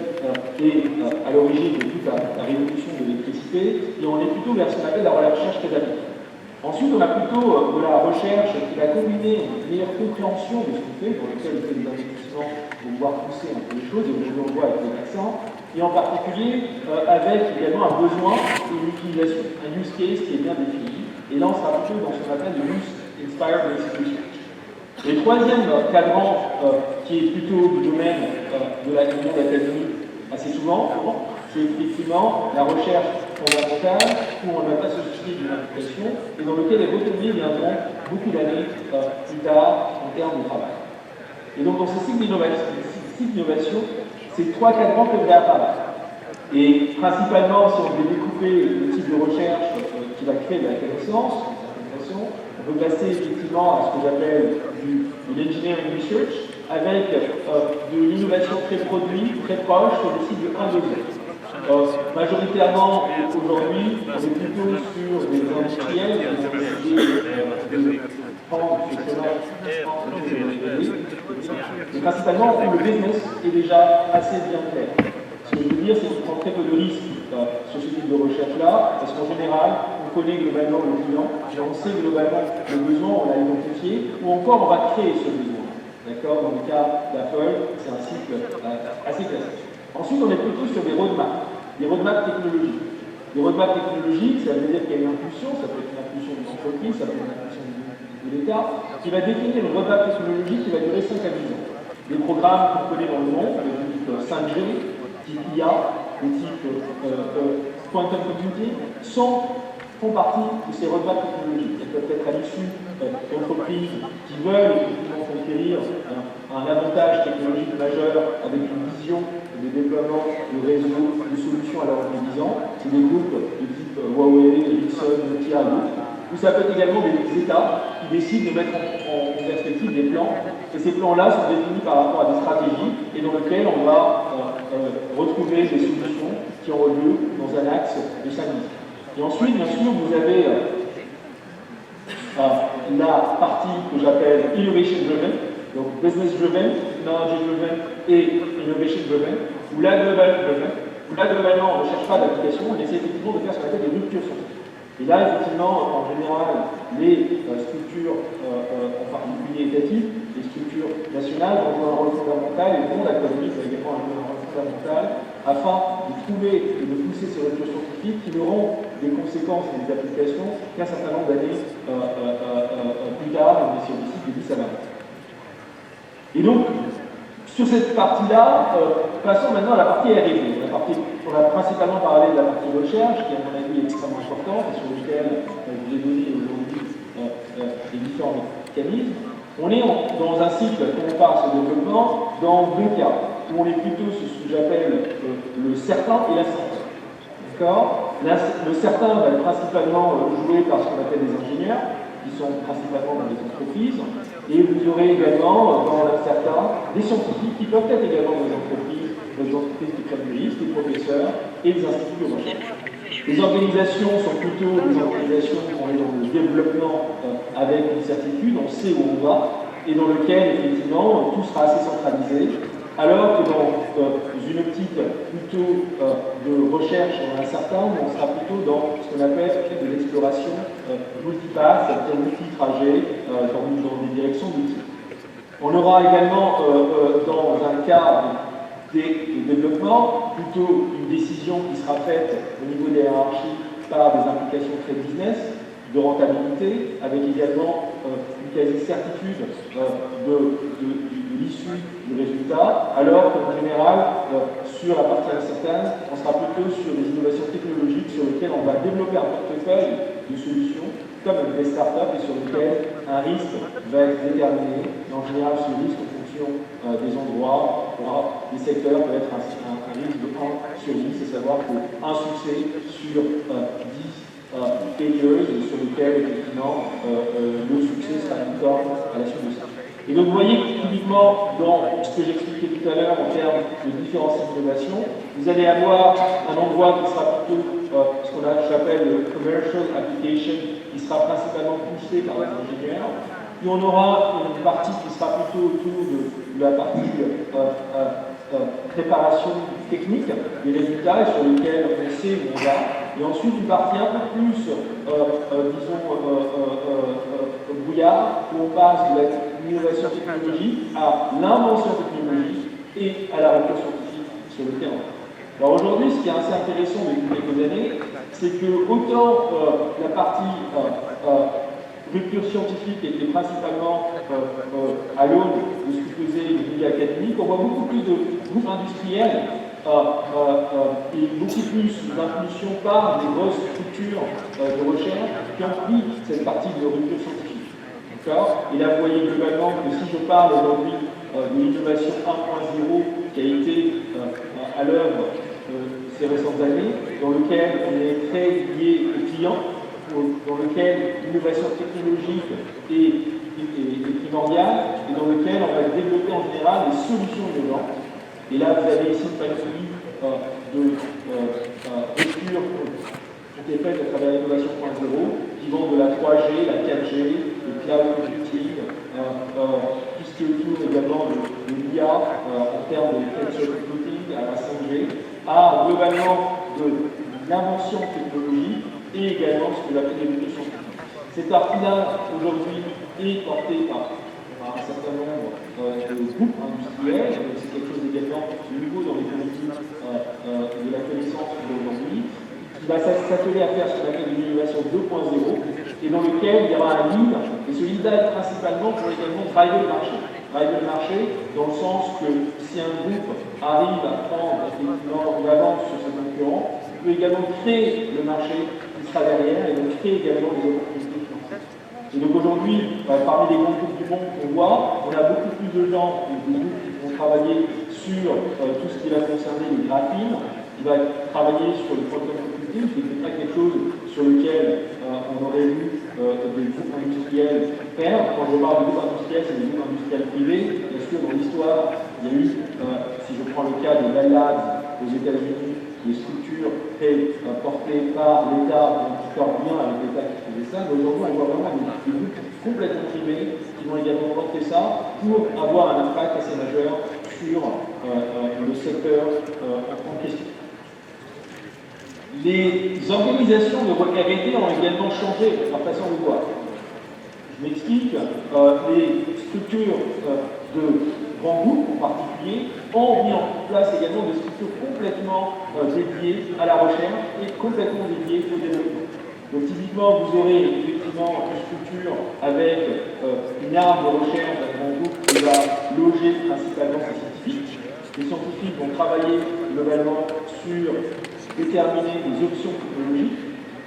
Speaker 6: est à l'origine de toute la révolution de l'électricité, et on est plutôt vers ce qu'on appelle la recherche pédagogique. Ensuite, on a plutôt de la recherche qui va combiner une meilleure compréhension de ce qu'on fait, pour lequel on fait des investissements pour pouvoir pousser un peu les choses, et aujourd'hui on le voit avec les vaccins, et en particulier avec également un besoin et une utilisation, un use case qui est bien défini, et là on sera plutôt dans ce qu'on appelle le use inspired basic research. Et le troisième cadran, qui est plutôt du domaine de la monde académique assez souvent, c'est effectivement la recherche fondamentale où on ne va pas se soucier d'une application et dans lequel les retombées viendront beaucoup d'années plus tard en termes de travail. Et donc dans ce cycle d'innovation, ces 3 cadrans peuvent réapparaître. Et principalement, si on veut découper le type de recherche qui va créer de la connaissance, on peut passer effectivement à ce que j'appelle de l'engineering research avec de l'innovation très produit, très proche sur le cycle de 1-2 ans. Majoritairement, aujourd'hui, on est plutôt sur des industriels qui ont décidé de prendre ce chemin et principalement, le business est déjà assez bien clair. Ce que je veux dire, c'est qu'il prend très peu de risques sur ce type de recherche-là, parce qu'en général, on connaît globalement le client, et on sait globalement le besoin, on l'a identifié, ou encore on va créer ce besoin. D'accord? Dans le cas d'Apple, c'est un cycle assez classique. Ensuite, on est plutôt sur des roadmaps technologiques. Les roadmaps technologiques, ça veut dire qu'il y a une impulsion, ça peut être une impulsion d'une entreprise, ça peut être une impulsion de l'État, qui va définir une roadmap technologique qui va durer 5 à 10 ans. Des programmes qu'on connaît dans le monde, de type 5G, type IA, de type quantum computing, font partie de ces roadmaps technologiques. Elles peuvent être à l'issue d'entreprises qui veulent effectivement conquérir un avantage technologique majeur avec une vision de déploiement de réseaux, de solutions à leur visant. C'est des groupes de type Huawei, Ericsson, Nokia et d'autres. Ou ça peut être également des États qui décident de mettre en perspective des plans. Et ces plans-là sont définis par rapport à des stratégies et dans lesquelles on va retrouver des solutions qui auront lieu dans un axe de 5 ans. Et ensuite, bien sûr, vous avez la partie que j'appelle Innovation Driven, donc Business Driven, Technology Driven et Innovation Driven, ou là, globalement, on ne cherche pas d'application, on essaie effectivement de faire ce qu'on appelle des ruptures scientifiques. Et là, effectivement, en général, les structures, en particulier étatiques, les structures nationales, vont jouer un rôle fondamental, et le monde académique va également jouer un rôle fondamental, afin de trouver et de pousser ces ruptures scientifiques qui n'auront des conséquences et des applications qu'un certain nombre d'années plus tard, on est sur des cycles de 10 à 20 ans. Et donc, sur cette partie-là, passons maintenant à la partie R&D. On a principalement parlé de la partie recherche, qui à mon avis est extrêmement importante, et sur laquelle je vous ai donné aujourd'hui les différents mécanismes. On est dans un cycle, quand on parle de développement, dans deux cas, où on est plutôt sur ce que j'appelle le certain et l'incertain. D'accord? Le certain va être principalement joué par ce qu'on appelle des ingénieurs, qui sont principalement dans les entreprises, et vous aurez également, dans l'incertain, des scientifiques qui peuvent être également des entreprises qui prennent des risques, des professeurs et des instituts de recherche. Les organisations sont plutôt des organisations qui sont dans le développement avec une certitude, on sait où on va, et dans lequel, effectivement, tout sera assez centralisé, alors que dans une optique plutôt de recherche dans l'incertain, on sera plutôt dans ce qu'on appelle de l'exploration multipath, c'est-à-dire multi-trajet dans des directions multiples. On aura également, dans un cas de développement, plutôt une décision qui sera faite au niveau des hiérarchies par des implications très business, de rentabilité, avec également une quasi-certitude de l'issue du résultat, alors qu'en général, sur la partie incertaine, on sera plutôt sur des innovations technologiques sur lesquelles on va développer un portefeuille de solutions, comme avec des startups, et sur lesquelles un risque va être déterminé. Et en général, ce risque, en fonction des endroits, des secteurs, peut être un risque de 1 sur 10, c'est savoir qu'un succès sur 10 failures sur lesquels, effectivement, le succès sera une licorne à la suite de ça. Et donc, vous voyez que, typiquement, dans ce que j'expliquais tout à l'heure en termes de différents types d'innovation, vous allez avoir un endroit qui sera plutôt ce qu'on j'appelle le commercial application, qui sera principalement poussé par les ingénieurs. Puis on aura une partie qui sera plutôt autour de la partie préparation technique des résultats et sur lesquels on sait où on va. Et ensuite une partie un peu plus, disons, brouillard, où on passe de l'innovation technologique à l'invention technologique et à la recherche scientifique sur le terrain. Alors aujourd'hui, ce qui est assez intéressant depuis quelques années, c'est que autant la partie rupture scientifique était principalement à l'aune de ce que faisait le milieu académique, on voit beaucoup plus de groupes industriels et beaucoup plus d'impulsion par des grosses structures de recherche qui ont pris cette partie de rupture scientifique. Et là, vous voyez globalement que si je parle aujourd'hui de l'innovation 1.0 qui a été à l'œuvre ces récentes années, dans lequel on est très lié aux clients, dans lequel l'innovation technologique est primordiale et dans lequel on va développer en général des solutions innovantes. Et là, vous avez ici une panoplie de ruptures qui est faite à travers l'innovation 1.0 qui vont de la 3G, la 4G, le cloud computing, tout ce qui est autour également de l'IA en termes de cloud computing à la 5G, à globalement de l'invention technologique et également ce que j'appelle l'évolution scientifique. Cet artisanat aujourd'hui est porté par un certain nombre de groupes industriels, c'est quelque chose également de nouveau dans l'économie de la connaissance d'aujourd'hui, qui va s'atteler à faire ce qu'on appelle une innovation 2.0, et dans lequel il y aura un lead, et ce lead-là est principalement pour également driver le marché. Driver le marché dans le sens que si un groupe arrive à prendre effectivement une avance sur ses concurrents, il peut également créer le marché qui sera derrière et donc créer également des opportunités financières. Et donc aujourd'hui, parmi les grands groupes du monde qu'on voit, on a beaucoup plus de gens, des groupes qui vont travailler sur tout ce qui va concerner les graphines, qui va travailler sur le quantum computing, qui n'est pas quelque chose sur lequel on aurait vu des groupes industriels faire. Quand je parle de groupes industriels, c'est des groupes industriels privés. Bien sûr, dans l'histoire, il y a eu, si je prends le cas des Bell Labs aux États-Unis, des structures très portées par l'État, qui cordent bien avec l'État qui faisait ça. Mais aujourd'hui, on voit vraiment des groupes complètement privés qui vont également porter ça pour avoir un impact assez majeur sur le secteur en question. Les organisations de R&D ont également changé leur façon de voir. Je m'explique, les structures de grands groupes en particulier ont mis en place également des structures complètement dédiées à la recherche et complètement dédiées au développement. Donc typiquement, vous aurez effectivement une structure avec une arme de recherche d'un grand groupe qui va loger principalement ces scientifiques. Les scientifiques vont travailler globalement sur déterminer des options technologiques.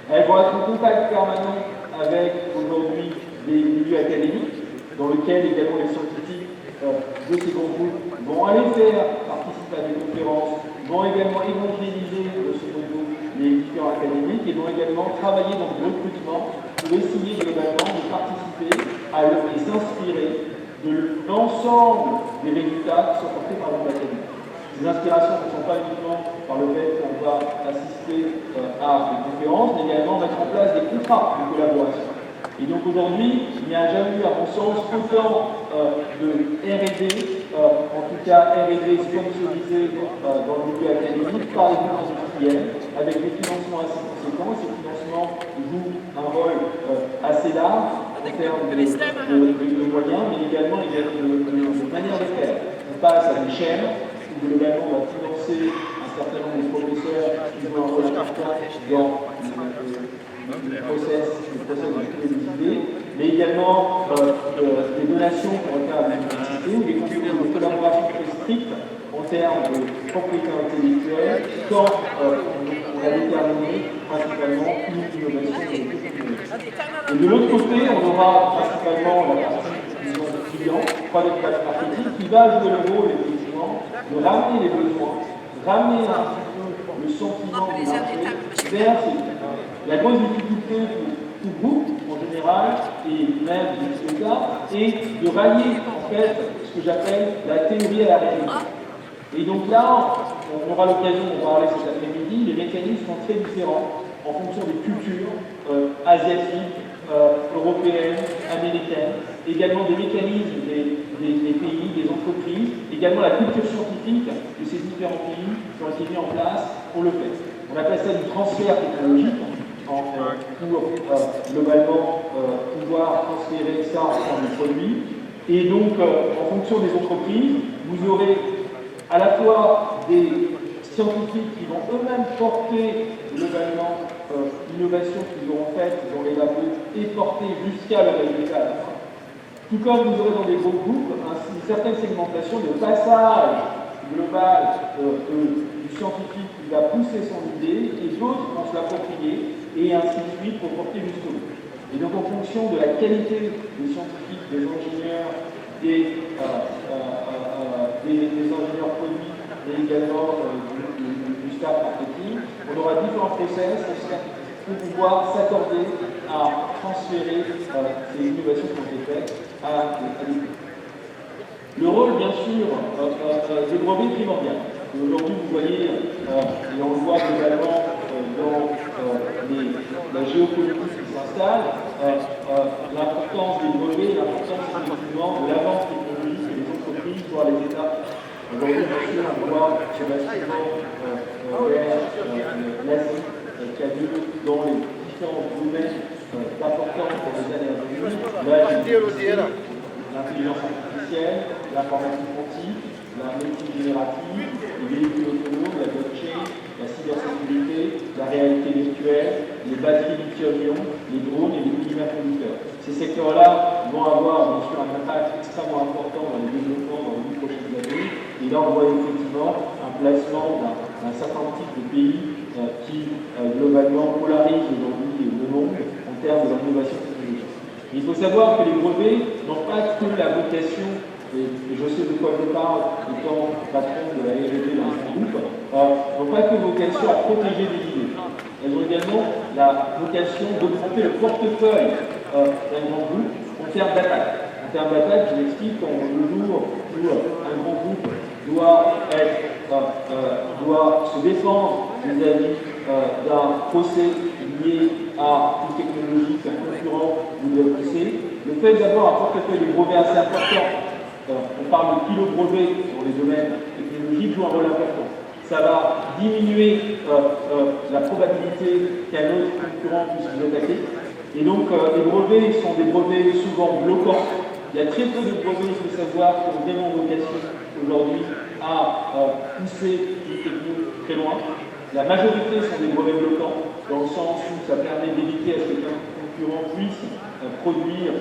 Speaker 6: Elles vont être en contact permanent avec aujourd'hui des milieux académiques, dans lesquels également les scientifiques de ces grands groupes vont aller faire participer à des conférences, vont également évangéliser de ce niveau les différents académiques et vont également travailler dans le recrutement pour essayer globalement de participer et s'inspirer de l'ensemble des résultats qui sont portés par l'académie. Ces inspirations ne sont pas uniquement par le fait qu'on va assister à des conférences, mais également mettre en place des contrats de collaboration. Et donc aujourd'hui, il n'y a jamais eu, à mon sens, autant de R&D, en tout cas R&D sponsorisé dans le milieu académique par les groupes industriels, avec des financements assez conséquents. Ces financements jouent un rôle assez large en termes de moyens, mais également de manière de faire. On passe à des chaînes où globalement on va financer un certain nombre de professeurs qui jouent un rôle important dans le process de idées, mais également des donations pour le cas de l'université ou des conditions de collaboration très strictes en termes de propriété intellectuelle quand on a déterminé principalement une innovation et de l'autre côté, on aura principalement la partie client, product marketing, qui va jouer le rôle effectivement de ramener les besoins, ramener un petit peu le sentiment du marché vers ces. La grosse difficulté pour tout groupe en général, et même dans ce cas, est de rallier en fait ce que j'appelle la théorie à la réalité. Et donc là, on aura l'occasion d'en parler cet après-midi, les mécanismes sont très différents en fonction des cultures asiatiques, européennes, américaines, également des mécanismes des pays, des entreprises, également la culture scientifique de ces différents pays qui ont été mis en place pour le fait. On appelle ça du transfert technologique pour globalement pouvoir transférer ça en termes de produits. Et donc, en fonction des entreprises, vous aurez à la fois des scientifiques qui vont eux-mêmes porter globalement l'innovation qu'ils auront faite dans les labos et porter jusqu'à le résultat à la fin. Tout comme vous aurez dans des gros groupes une certaine segmentation de passage global du scientifique qui va pousser son idée et d'autres vont se l'approprier et ainsi de suite pour porter jusqu'au bout. Et donc en fonction de la qualité des scientifiques, des ingénieurs, des ingénieurs produits et également du staff marketing, on aura différents process pour pouvoir s'accorder à transférer ces innovations qui ont été faites à l'équipe. Le rôle, bien sûr, des brevets est primordial. Aujourd'hui, vous voyez, et on le voit globalement dans la géopolitique qui s'installe, l'importance des brevets, l'importance effectivement de l'avance technologique que les entreprises, voire les États. Aujourd'hui, bien sûr, on voit sur la vers l'Asie qui a lieu dans les différents domaines d'importance pour les années à venir. Là, l'intelligence artificielle, l'informatique quantique, la médecine générative, les véhicules autonomes, la blockchain, la cybersécurité, la réalité virtuelle, les batteries lithium-ion, les drones et les polymères conducteurs. Ces secteurs-là vont avoir bien sûr un impact extrêmement important dans les développements dans les 10 prochaines années. Et là, on voit effectivement un placement d'un certain type de pays qui globalement polarise aujourd'hui le monde en termes de l'innovation technologique. Il faut savoir que les brevets n'ont pas que la vocation, et je sais de quoi je parle étant patron de la R&D dans un groupe, n'ont pas que vocation à protéger des idées. Elles ont également la vocation d'augmenter le portefeuille d'un grand groupe en termes d'attaque. En termes d'attaque, je l'explique, quand le jour où un grand groupe doit se défendre vis-à-vis d'un procès lié à une technologie qu'un concurrent voudrait pousser, le fait d'avoir un portefeuille de brevets assez important, on parle de kilos brevets dans les domaines technologiques, joue un rôle important. Ça va diminuer la probabilité qu'un autre concurrent puisse vous attaquer. Et donc, les brevets sont des brevets souvent bloquants. Il y a très peu de brevets, il faut savoir, qui ont vraiment vocation aujourd'hui à pousser une technique très loin. La majorité sont des brevets bloquants, dans le sens où ça permet d'éviter à ce qu'un concurrent puisse produire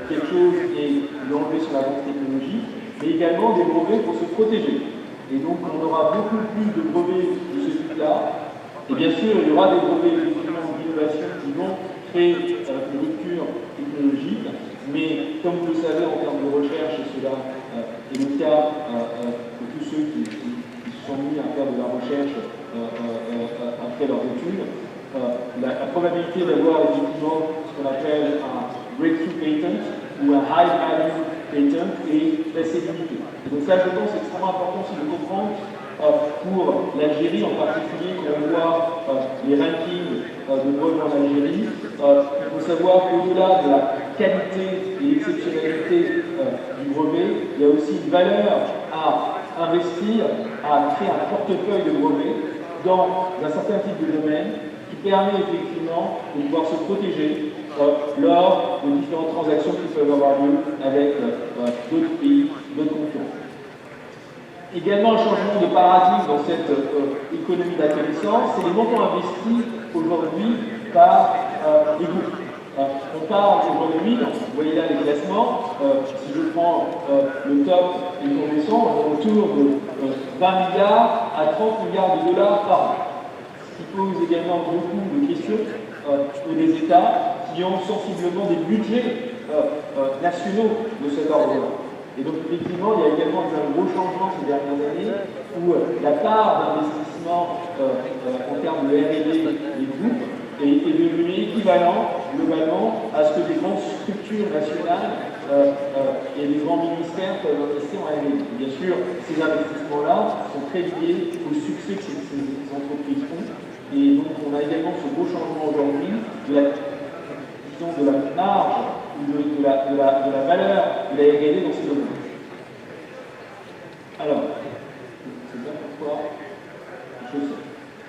Speaker 6: quelque chose et l'enlever sur la vente technologique, mais également des brevets pour se protéger. Et donc on aura beaucoup plus de brevets de ce type-là. Et bien sûr, il y aura des brevets d'innovation qui vont créer des ruptures technologiques, mais comme vous le savez en termes de recherche, et cela est le cas de tous ceux qui se sont mis à faire de la recherche après leurs études, la probabilité d'avoir effectivement ce qu'on appelle un breakthrough patent ou un high value patent est assez limitée. Donc ça, je pense, c'est extrêmement important aussi de comprendre pour l'Algérie en particulier, quand on voit les rankings de brevets en Algérie, il faut savoir qu'au-delà de la qualité et l'exceptionnalité du brevet, il y a aussi une valeur à investir, à créer un portefeuille de brevets dans un certain type de domaine qui permet effectivement de pouvoir se protéger lors de différentes transactions qui peuvent avoir lieu avec d'autres pays, d'autres concurrents. Également, un changement de paradigme dans cette économie de la connaissance, c'est les montants investis aujourd'hui par les groupes. On parle aujourd'hui, vous voyez là les classements, si je prends le top des conventions, on est autour de 20 milliards à 30 milliards de dollars par an. Ce qui pose également beaucoup de questions aux des États qui ont sensiblement des budgets nationaux de cet ordre-là. Et donc effectivement, il y a également eu un gros changement ces dernières années où la part d'investissement en termes de R&D des groupes est devenu équivalent globalement à ce que des grandes structures nationales et des grands ministères peuvent investir en R&D. Bien sûr, ces investissements-là sont très liés au succès que ces entreprises font. Et donc on a également ce beau changement aujourd'hui de la marge de la valeur de la R&D dans ces domaines. Alors, c'est bien pourquoi je sais.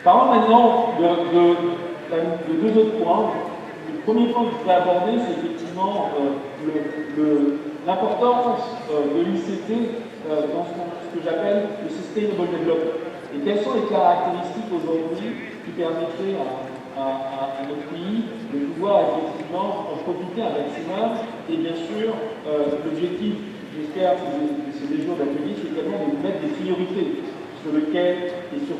Speaker 6: Parlons maintenant de deux autres points. Le premier point que je voudrais aborder, c'est effectivement l'importance de l'ICT dans ce que j'appelle le Sustainable Development. Et quelles sont les caractéristiques aujourd'hui qui permettraient à notre pays de pouvoir effectivement en profiter un maximum. Et bien sûr, l'objectif, j'espère que ces jours d'atelier, c'est également de mettre des priorités sur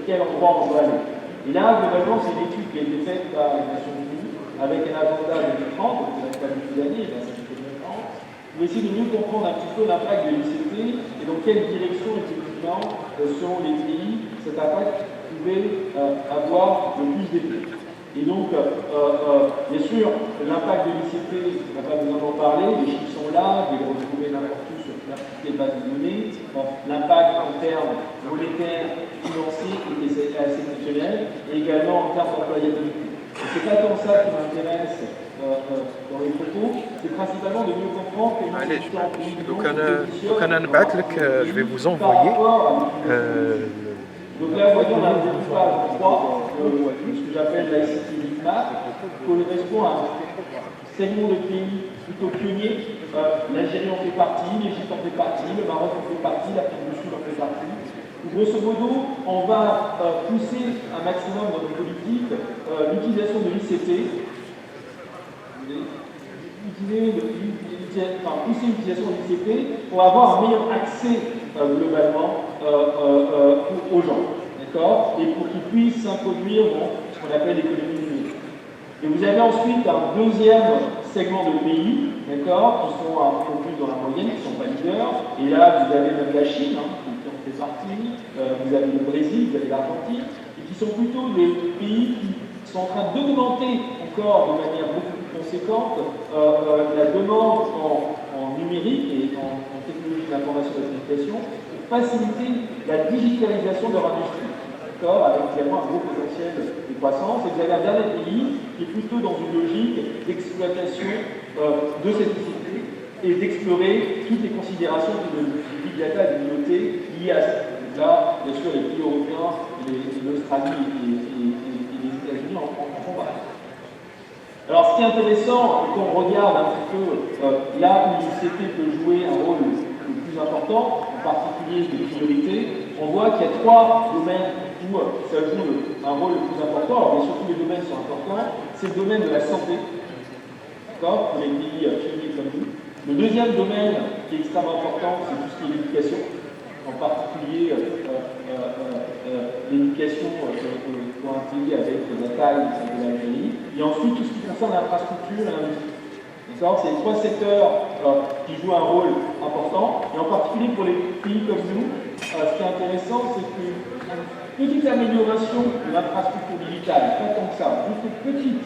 Speaker 6: quel endroit on doit aller. Et là, globalement, c'est une étude qui a été faite par les Nations Unies avec un agenda 2030, donc ça fait pas beaucoup d'années, ça fait 9 ans, pour essayer de mieux comprendre un petit peu l'impact de l'ICT et dans quelle direction effectivement selon les pays cet impact pouvait avoir le plus d'effet. Et donc, bien sûr, l'impact de l'ICT, on n'a pas besoin d'en parler, les chiffres sont là, vous les retrouvez n'importe où sur toutes les bases de données. L'impact en termes monétaires, financiers est assez exceptionnel, et également en termes d'employabilité. C'est pas tant ça qui m'intéresse dans les propos, c'est principalement de mieux comprendre que
Speaker 2: je vais vous envoyer
Speaker 6: donc là, vous voyez, on a une page 3, ce que j'appelle l'ICT Map, correspond à un segment de pays plutôt pionniers. L'Algérie en fait partie, l'Égypte en fait partie, le Maroc en fait partie, l'Afrique du Sud en fait partie. Grosso modo, on va pousser un maximum dans nos politiques l'utilisation de l'ICT, pousser l'utilisation de l'ICT pour avoir un meilleur accès globalement aux gens, d'accord, et pour qu'ils puissent s'introduire dans ce qu'on appelle l'économie numérique. Et vous avez ensuite un deuxième segment de pays, d'accord, qui sont un peu plus dans la moyenne, qui ne sont pas leaders, et là vous avez même la Chine, qui en fait partie, vous avez le Brésil, vous avez l'Argentine, et qui sont plutôt des pays qui sont en train d'augmenter encore de manière beaucoup plus conséquente la demande en numérique et en technologie d'information et de communication pour faciliter la digitalisation de leur industrie, d'accord, avec également un gros potentiel de croissance. Et vous avez un dernier pays qui est plutôt dans une logique d'exploitation de cette société et d'explorer toutes les considérations de big data et de l'IoT liées à ça. Donc là, bien sûr, les pays européens, l'Australie et les États-Unis en font partie. Alors, ce qui est intéressant, quand on regarde un petit peu là où l'ICT peut jouer un rôle le plus important, en particulier de priorité, on voit qu'il y a trois domaines où ça joue un rôle le plus important. Alors, bien sûr, tous les domaines sont importants. C'est le domaine de la santé, d'accord, pour les pays pionniers comme nous. Le deuxième domaine qui est extrêmement important, c'est tout ce qui est l'éducation, en particulier l'éducation pointillée avec la taille de l'Algérie, et ensuite tout ce qui concerne l'infrastructure et l'industrie. C'est les trois secteurs qui jouent un rôle important, et en particulier pour les pays comme nous, ce qui est intéressant, c'est qu'une petite amélioration de l'infrastructure digitale, pas tant que ça, juste une petite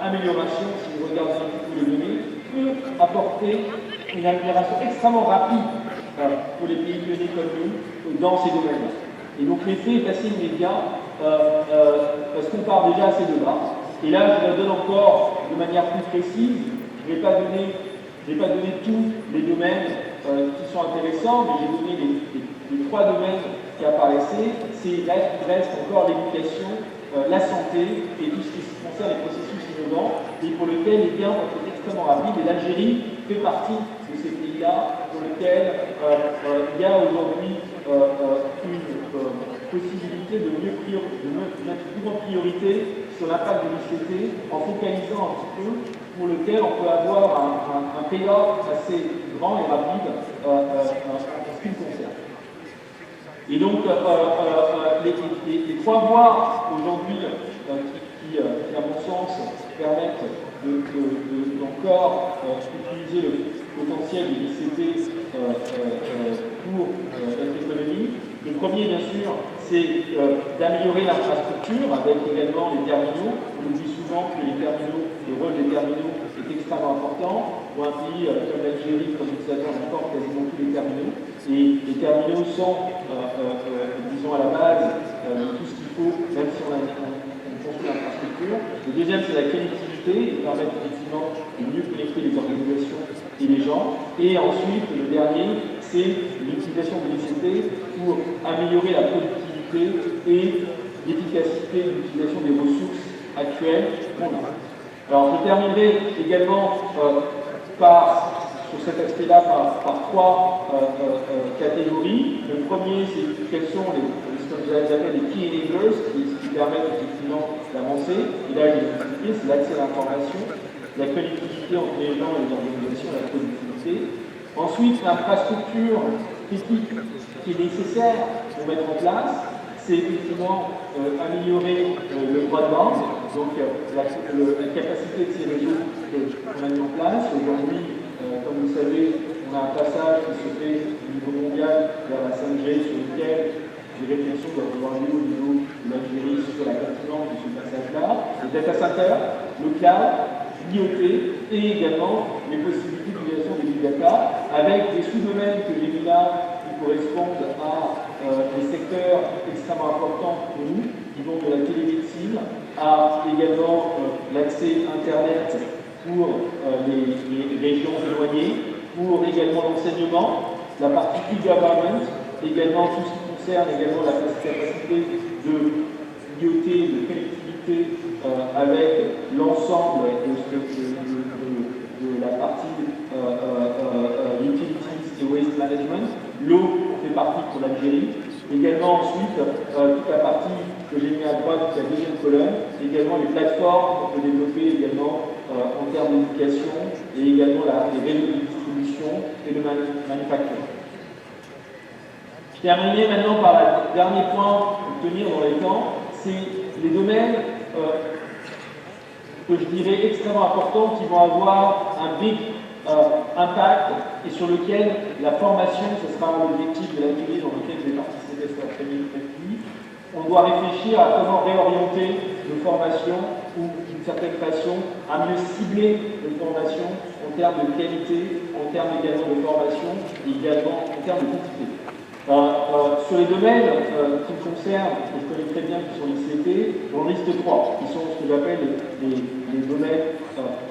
Speaker 6: amélioration, si vous regardez un petit peu les données, peut apporter une amélioration extrêmement rapide pour les pays pionniers comme nous dans ces domaines-là. Et donc l'effet est assez immédiat parce qu'on part déjà assez de bas. Et là, je vous donne encore de manière plus précise. Je ne vais pas donner tous les domaines qui sont intéressants, mais j'ai donné les trois domaines qui apparaissaient. Il reste encore l'éducation, la santé et tout ce qui concerne les processus innovants, et pour lequel les gains vont être extrêmement rapides. Et l'Algérie fait partie de ces pays-là pour lesquels il y a aujourd'hui une possibilité de mettre une plus grande priorité sur l'impact de l'ICT en focalisant un petit peu, pour lequel on peut avoir un payoff assez grand et rapide en ce qui me concerne. Et donc, les trois voies aujourd'hui qui, à mon sens, permettent d'encore utiliser le potentiel de l'ICT pour notre économie. Le premier, bien sûr, c'est d'améliorer l'infrastructure avec également les terminaux. On oublie souvent que le rôle des terminaux est extrêmement important. Pour un pays comme l'Algérie, comme vous le savez, on importe quasiment tous les terminaux. Et les terminaux sont, disons, à la base de tout ce qu'il faut, même si on construit l'infrastructure. Le deuxième, c'est la connectivité, et permettre effectivement de mieux connecter les organisations et les gens. Et ensuite, le dernier, c'est l'utilisation de l'ICT pour améliorer la productivité et l'efficacité de l'utilisation des ressources actuelles qu'on a. Alors, je terminerai également sur cet aspect-là par trois catégories. Le premier, c'est quels sont ce que j'appelle les key enablers, qui permettent effectivement d'avancer. Et là, je vais vous expliquer, c'est l'accès à l'information, la connectivité entre les gens et les organisations, la productivité. Ensuite, l'infrastructure critique qui est nécessaire pour mettre en place, c'est effectivement améliorer le broadband, donc la capacité de ces réseaux qu'on a mis en place. Aujourd'hui, comme vous le savez, on a un passage qui se fait au niveau mondial vers la 5G, sur lequel les réflexions doivent avoir lieu au niveau de l'Algérie sur la pertinence de ce passage-là. Les data centers, le cloud, l'IoT et également les possibilités d'utilisation des big data avec des sous-domaines que j'ai mis là qui correspondent à des secteurs extrêmement importants pour nous, qui vont de la télémédecine à également l'accès Internet pour les régions éloignées, pour également l'enseignement, la partie e-government, également tout ce qui concerne également la capacité de d'IoT, de connectivité avec l'ensemble de la partie utilities et waste management. L'eau fait partie pour l'Algérie. Également ensuite, toute la partie que j'ai mis à droite, la deuxième colonne, également les plateformes qu'on peut développer également en termes d'éducation et également les réseaux de distribution et de manufacture. Je terminerai maintenant par le dernier point pour tenir dans les temps, c'est les domaines que je dirais extrêmement importants qui vont avoir un big impact et sur lequel la formation, ce sera l'objectif de l'atelier dans lequel je vais participer cet après-midi. On doit réfléchir à comment réorienter nos formations ou d'une certaine façon à mieux cibler nos formations en termes de qualité, en termes également de formation et également en termes de quantité. Sur les domaines qui me concernent, que je connais très bien, qui sont l'ICT, j'en liste 3, qui sont ce que j'appelle les domaines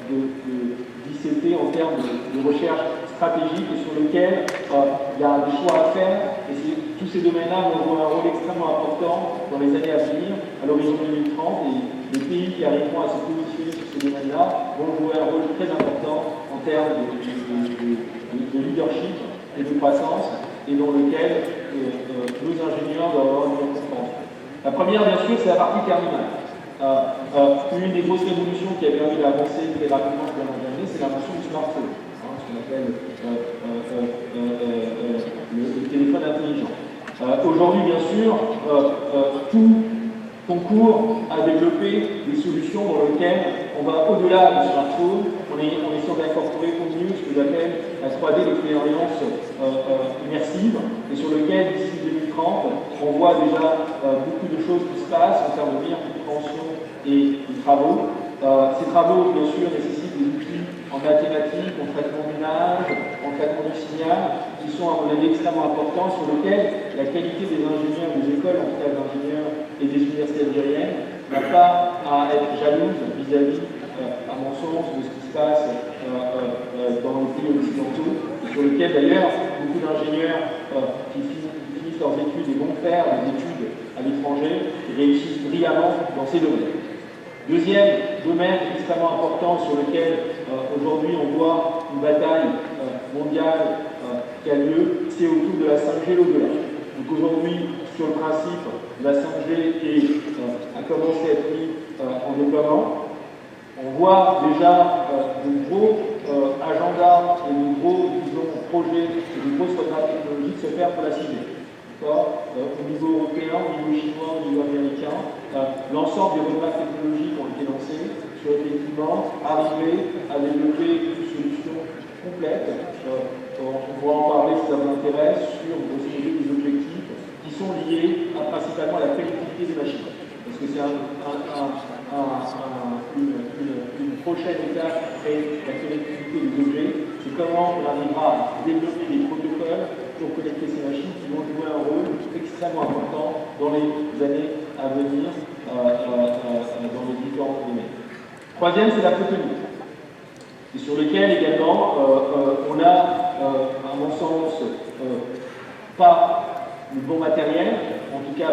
Speaker 6: d'ICT en termes de recherche stratégique et sur lesquels il y a des choix à faire. Et tous ces domaines-là vont jouer un rôle extrêmement important dans les années à venir, à l'horizon 2030, et les pays qui arriveront à se positionner sur ces domaines-là vont jouer un rôle très important en termes de leadership et de croissance, et dans lequel nos ingénieurs doivent avoir une compréhension. La première, bien sûr, c'est la partie terminale. Une des grosses révolutions qui a permis d'avancer très rapidement ces dernières années, c'est l'invention du smartphone, ce qu'on appelle le téléphone intelligent. Aujourd'hui, bien sûr, tout concourt à développer des solutions dans lesquelles on va au-delà du smartphone, on essaie d'incorporer au mieux ce que j'appelle la 3D, l'expérience immersive, et sur lequel, d'ici 2030, on voit déjà beaucoup de choses qui se passent en termes de meilleure compréhension et de travaux. Ces travaux, bien sûr, nécessitent des outils en mathématiques, en traitement d'image, en traitement du signal, qui sont, à mon avis, extrêmement importants, sur lesquels la qualité des ingénieurs, des écoles, en tout cas d'ingénieurs et des universités algériennes, n'a pas à être jalouse vis-à-vis, à mon sens, de ce qui se passe dans les pays occidentaux, et sur lesquels, d'ailleurs, beaucoup d'ingénieurs qui finissent leurs études et vont faire des études à l'étranger réussissent brillamment dans ces domaines. Deuxième domaine extrêmement important sur lequel aujourd'hui on voit une bataille mondiale qui a lieu, c'est autour de la 5G et l'au-delà. Donc aujourd'hui, sur le principe, la 5G a commencé à être mise en déploiement. On voit déjà de gros agendas et de gros projets et de grosses roadmaps technologiques se faire pour la 6G. Au niveau européen, au niveau chinois, au niveau américain, l'ensemble des roadmaps technologiques ont été lancés sur effectivement arriver à développer une solution complète. On pourra en parler si ça vous intéresse sur des objectifs qui sont liés principalement à la connectivité des machines. Parce que c'est une prochaine étape après la connectivité des objets, c'est comment on arrivera à développer des protocoles pour connecter ces machines qui vont jouer un rôle extrêmement important dans les années à venir dans les différents domaines. Troisième, c'est la photonique, et sur lequel également on a, à mon sens, pas le bon matériel, en tout cas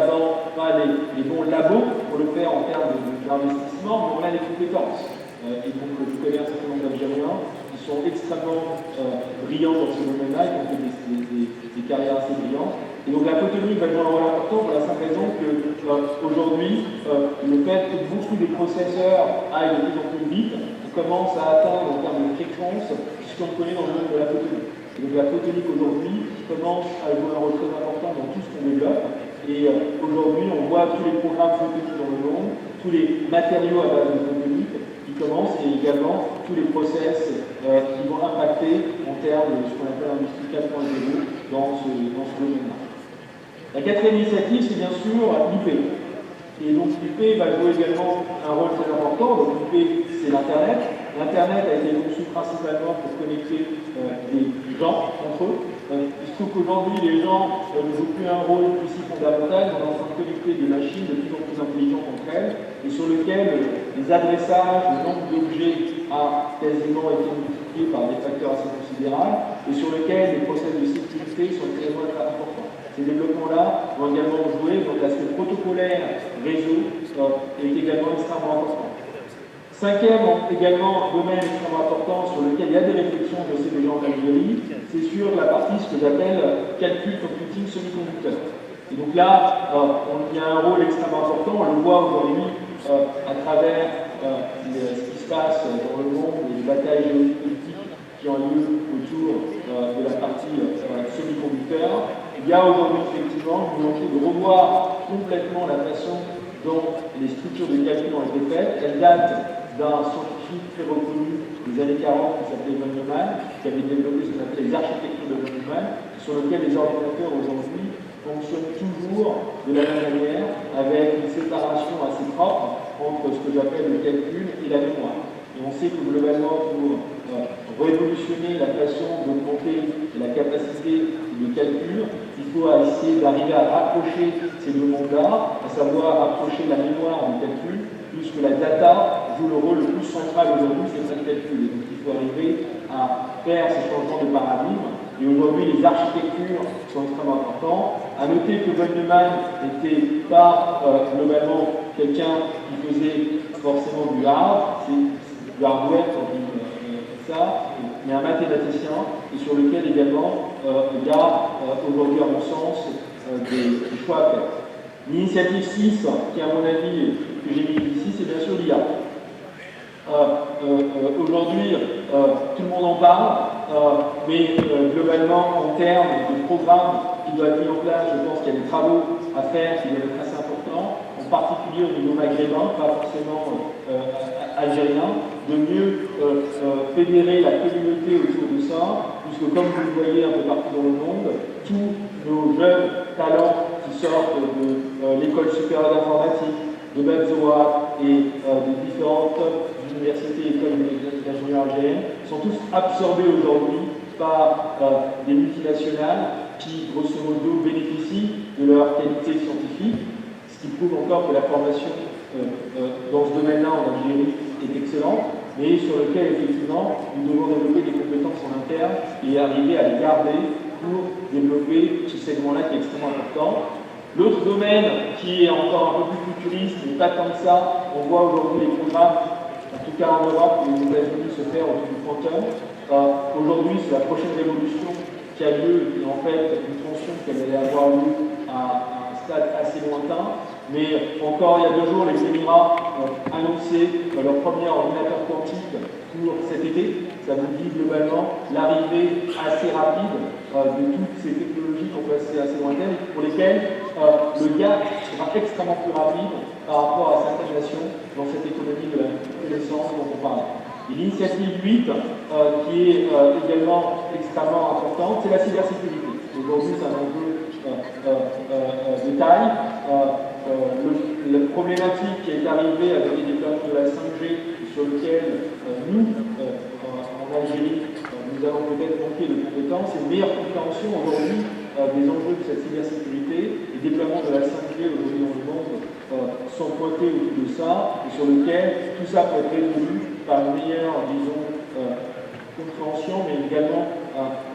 Speaker 6: pas les bons labos pour le faire en termes d'investissement, mais on a les compétences. Et donc je connais un certain nombre d'Algériens qui sont extrêmement brillants dans ce domaine-là, qui ont fait des carrières assez brillantes. Et donc la photonique va jouer un rôle important pour la simple raison qu'aujourd'hui, le fait que beaucoup des processeurs aillent de plus en plus vite, on commence à atteindre en termes de fréquence ce qu'on connaît dans le monde de la photonique. Et donc la photonique aujourd'hui commence à jouer un rôle très important dans tout ce qu'on développe. Et aujourd'hui, on voit tous les programmes photoniques dans le monde, tous les matériaux à base de photonique qui commencent, et également tous les process qui vont impacter en termes de ce qu'on appelle l'industrie 4.0 dans ce domaine-là. La quatrième initiative, c'est bien sûr l'IP. Et donc l'IP va jouer également un rôle très important. Donc l'IP, c'est l'Internet. L'Internet a été conçu principalement pour connecter des gens entre eux. Il se trouve qu'aujourd'hui, les gens ne jouent plus un rôle aussi fondamental. On est en train de connecter des machines de plus en plus intelligentes entre elles, et sur lesquelles les adressages, le nombre d'objets a quasiment été multiplié par des facteurs assez considérables, et sur lesquels les process de sécurité sont extrêmement importants. Ces développements-là vont également jouer, donc l'aspect protocolaire, réseau, est également extrêmement important. Cinquième également domaine extrêmement important sur lequel il y a des réflexions, je sais déjà en Algérie, c'est sur la partie ce que j'appelle calcul computing semi-conducteur. Et donc là, il y a un rôle extrêmement important, on le voit aujourd'hui à travers ce qui se passe dans le monde et les batailles géopolitiques qui ont lieu autour de la partie semi-conducteur. Il y a aujourd'hui effectivement une volonté de revoir complètement la façon dont les structures de calcul ont été faites. Elles datent d'un scientifique très reconnu des années 40 qui s'appelait von Neumann, qui avait développé ce qu'on appelle les architectures de von Neumann, sur lesquelles les ordinateurs aujourd'hui fonctionnent toujours de la même manière, avec une séparation assez propre entre ce que j'appelle le calcul et la mémoire. Et on sait que globalement, pour révolutionner la façon d'augmenter la capacité de calcul, il faut essayer d'arriver à rapprocher ces deux mondes-là, à savoir rapprocher la mémoire du calcul, puisque la data joue le rôle le plus central aujourd'hui, c'est le calcul. Et donc il faut arriver à faire ces changements de paradigme. Et aujourd'hui, les architectures sont extrêmement importantes. À noter que von Neumann n'était pas globalement quelqu'un qui faisait forcément du hard, c'est du hardware, quand on dit ça, mais un mathématicien, et sur lequel également il y a aujourd'hui, à mon sens, des choix à faire. L'initiative 6, qui à mon avis, que j'ai mis ici, c'est bien sûr l'IA. Aujourd'hui, tout le monde en parle, mais globalement, en termes de programmes qui doivent être mis en place, je pense qu'il y a des travaux à faire qui doivent être assez importants, en particulier au niveau maghrébin, pas forcément algérien, de mieux fédérer la communauté autour de ça, puisque comme vous le voyez un peu partout dans le monde, tous nos jeunes talents qui sortent de l'école supérieure d'informatique, de Benzoa et des différentes universités et écoles d'ingénieurs algériennes sont tous absorbés aujourd'hui par des multinationales qui, grosso modo, bénéficient de leur qualité scientifique, ce qui prouve encore que la formation dans ce domaine-là en Algérie est excellente, mais sur lequel, effectivement, nous devons développer des compétences en interne et arriver à les garder pour développer ce segment-là qui est extrêmement important. L'autre domaine qui est encore un peu plus futuriste, mais pas tant que ça, on voit aujourd'hui les programmes, en tout cas en Europe et aux États-Unis, se faire autour du quantum. Aujourd'hui, c'est la prochaine révolution qui a lieu, et en fait, une tension qu'elle allait avoir lieu à un stade assez lointain. Mais encore il y a 2 jours, les Émirats ont annoncé leur premier ordinateur quantique pour cet été. Ça vous dit globalement l'arrivée assez rapide de toutes ces technologies qui ont passé assez lointaines, pour lesquelles le gap sera extrêmement plus rapide par rapport à certaines nations dans cette économie de la connaissance dont on parlait. Et l'initiative 8, qui est également extrêmement importante, c'est la cybersécurité. Aujourd'hui, c'est un enjeu de taille. La problématique qui est arrivée avec les développements de la 5G, sur lequel nous, en Algérie, nous avons peut-être manqué de compétences, et une meilleure compréhension aujourd'hui des enjeux de cette cybersécurité. Les déploiements de la 5G aujourd'hui dans le monde sont pointés autour de ça, et sur lequel tout ça peut être résolu par une meilleure, disons, compréhension, mais également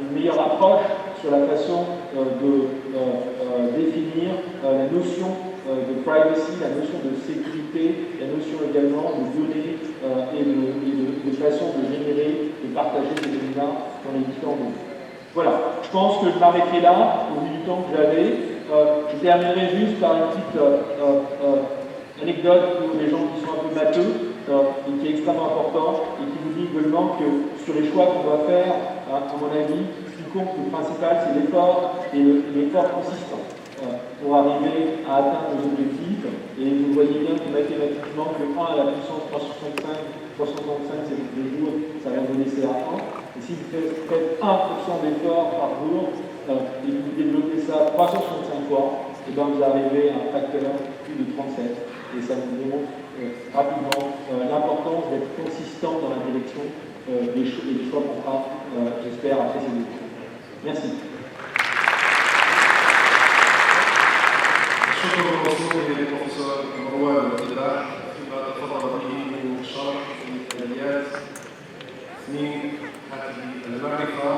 Speaker 6: une meilleure approche sur la façon de définir la notion de privacy, la notion de sécurité, la notion également de données et de façon de générer, de partager ces données-là dans les différents mondes. Voilà, je pense que je m'arrêterai là, au vu du temps que j'avais. Je terminerai juste par une petite anecdote pour les gens qui sont un peu matheux, et qui est extrêmement important, et qui vous dit également que sur les choix qu'on doit faire, à mon avis, ce qui compte, le principal, c'est l'effort et l'effort consistant pour arriver à atteindre nos objectifs. Et vous voyez bien que mathématiquement, que 1 à la puissance 365, c'est tous les jours, ça va donner CA1. Et si vous faites 1% d'effort par jour, et que vous développez ça 365 fois, et bien vous arrivez à un facteur plus de 37. Et ça vous démontre rapidement l'importance d'être consistant dans la direction des choix qu'on fera, j'espère, après ces 2 jours. Merci.
Speaker 7: شكرا موصول للبروفيسور مروان الإبراع فيما تفضل به من شرح الآليات تثمين هذه المعرفة